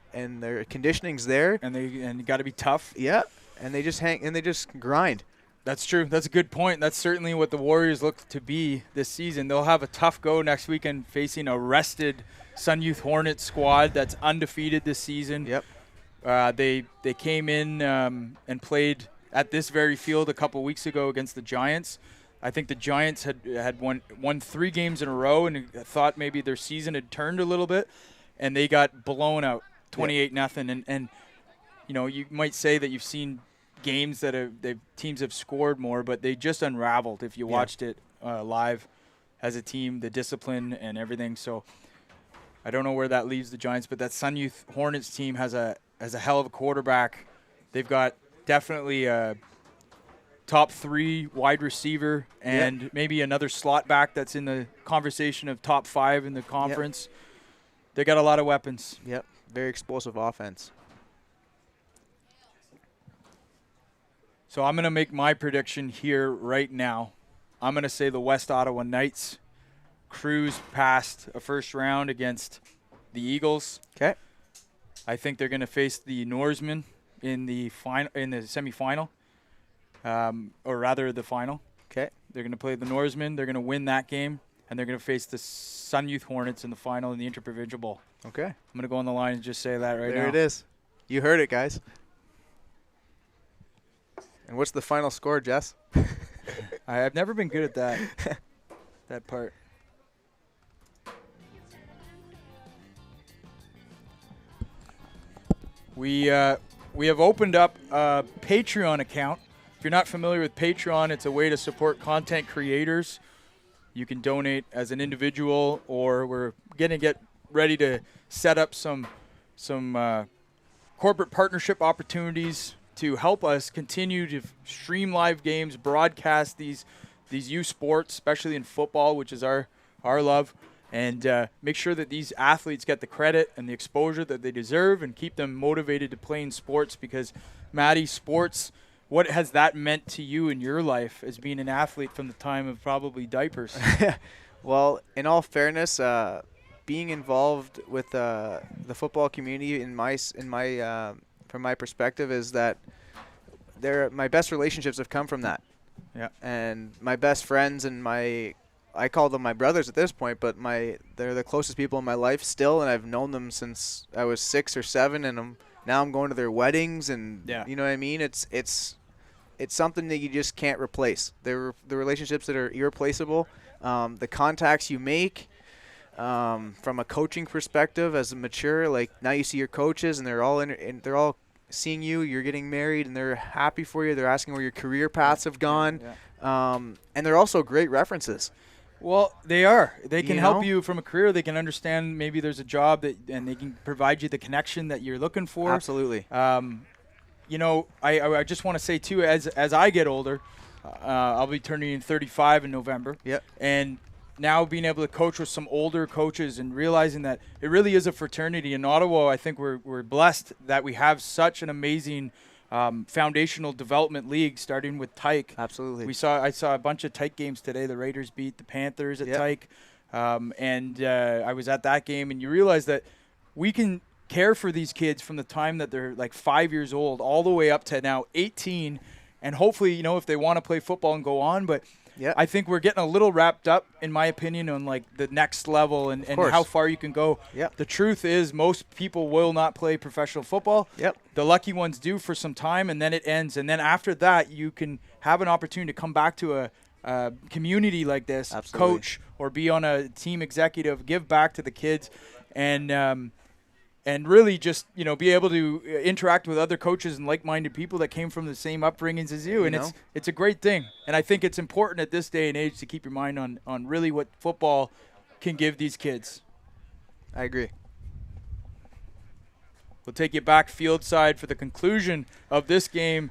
their conditioning's there, and you got to be tough. Yeah, and they just hang and they just grind. That's true. That's a good point. That's certainly what the Warriors look to be this season. They'll have a tough go next weekend facing a rested Sun Youth Hornets squad that's undefeated this season. Yep. They came in and played at this very field a couple weeks ago against the Giants. I think the Giants had won 3 games in a row and thought maybe their season had turned a little bit, and they got blown out 28-0. And you might say that you've seen games that teams have scored more, but they just unraveled if you watched it live as a team, the discipline and everything. So I don't know where that leaves the Giants, but that Sun Youth Hornets team has a hell of a quarterback. They've got definitely a top 3 wide receiver and maybe another slot back that's in the conversation of top 5 in the conference. They got a lot of weapons. Yep, very explosive offense. So I'm going to make my prediction here right now. I'm going to say the West Ottawa Knights cruise past a first round against the Eagles. Okay. I think they're going to face the Norsemen in the semifinal, or rather the final. Okay. They're going to play the Norsemen. They're going to win that game, and they're going to face the Sun Youth Hornets in the final in the Interprovincial Bowl. Okay. I'm going to go on the line and just say that right now. There it is. You heard it, guys. And what's the final score, Jess? I've never been good at that. That part. we have opened up a Patreon account. If you're not familiar with Patreon, it's a way to support content creators. You can donate as an individual, or we're going to get ready to set up some corporate partnership opportunities to help us continue to stream live games, broadcast these youth sports, especially in football, which is our love, and make sure that these athletes get the credit and the exposure that they deserve and keep them motivated to play in sports. Because, Maddie, sports, what has that meant to you in your life as being an athlete from the time of probably diapers? Well, in all fairness, being involved with the football community from my perspective is that my best relationships have come from that. Yeah. And my best friends and I call them my brothers at this point, but they're the closest people in my life still, and I've known them since I was 6 or 7, and now I'm going to their weddings, and you know what I mean? It's something that you just can't replace. They're the relationships that are irreplaceable. The contacts you make from a coaching perspective as a mature, like now you see your coaches and they're all seeing you, you're getting married, and they're happy for you. They're asking where your career paths have gone. And they're also great references. Well, they are. They can help you from a career. They can understand maybe there's a job and they can provide you the connection that you're looking for. Absolutely. You know, I just want to say too, as I get older, I'll be turning 35 in November. Yep. And now being able to coach with some older coaches and realizing that it really is a fraternity in Ottawa. I think we're blessed that we have such an amazing foundational development league, starting with Tyke. Absolutely. I saw a bunch of Tyke games today. The Raiders beat the Panthers at Tyke, and I was at that game. And you realize that we can care for these kids from the time that they're like 5 years old all the way up to now 18, and hopefully, if they want to play football and go on. But I think we're getting a little wrapped up, in my opinion, on like the next level and how far you can go. The truth is, most people will not play professional football. The lucky ones do for some time, and then it ends. And then after that, you can have an opportunity to come back to a community like this, coach or be on a team executive, give back to the kids, and really just, be able to interact with other coaches and like-minded people that came from the same upbringings as you. And it's a great thing. And I think it's important at this day and age to keep your mind on really what football can give these kids. I agree. We'll take you back field side for the conclusion of this game.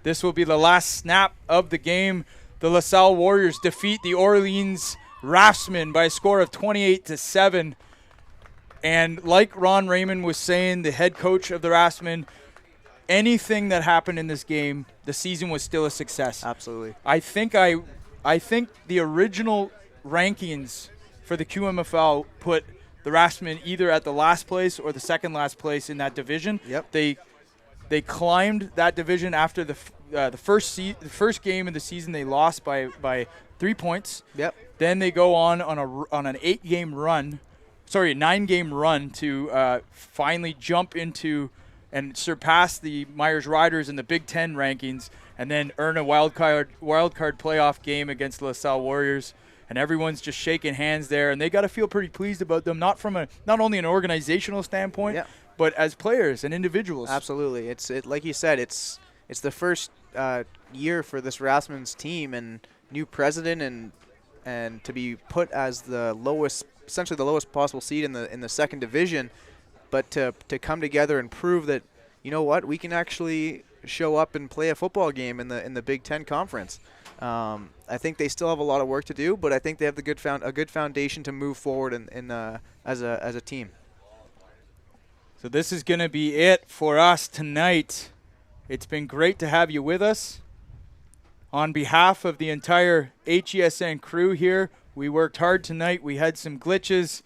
This will be the last snap of the game. The LaSalle Warriors defeat the Orleans Raftsmen by a score of 28-7. And like Ron Raymond was saying, the head coach of the Raftsmen, anything that happened in this game, the season was still a success. Absolutely. I think the original rankings for the QMFL put the Raftsmen either at the last place or the second last place in that division. They climbed that division after the first game of the season. They lost by 3 points. Then they go on an 9-game run to finally jump into and surpass the Myers Riders in the Big Ten rankings, and then earn a wildcard playoff game against the LaSalle Warriors. And everyone's just shaking hands there, and they got to feel pretty pleased about them, not only an organizational standpoint, but as players and individuals. Absolutely. It's like you said, it's the first year for this Raftsmen's team, and new president, and to be put as essentially the lowest possible seed in the second division, but to come together and prove that, we can actually show up and play a football game in the Big Ten Conference. I think they still have a lot of work to do, but I think they have a good foundation to move forward as a team. So this is going to be it for us tonight. It's been great to have you with us. On behalf of the entire HESN crew here, we worked hard tonight. We had some glitches.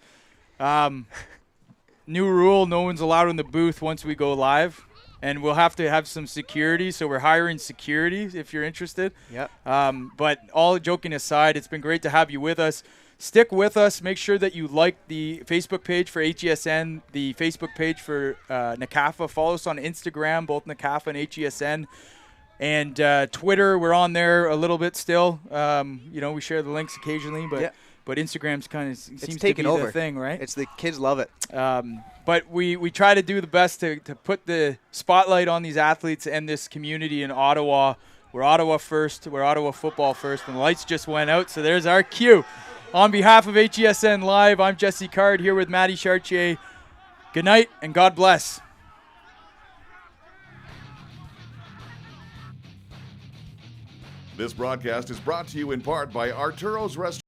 New rule, no one's allowed in the booth once we go live. And we'll have to have some security, so we're hiring security if you're interested. But all joking aside, it's been great to have you with us. Stick with us. Make sure that you like the Facebook page for HESN, the Facebook page for NACAFA. Follow us on Instagram, both NACAFA and HESN. And Twitter, we're on there a little bit still. We share the links occasionally, but Instagram's kind of seems to taken be over. the thing, right? It's the kids love it. But we try to do the best to put the spotlight on these athletes and this community in Ottawa. We're Ottawa first. We're Ottawa football first. And the lights just went out, so there's our cue. On behalf of HESN Live, I'm Jesse Card here with Maddie Chartier. Good night and God bless. This broadcast is brought to you in part by Arturo's Restaurant.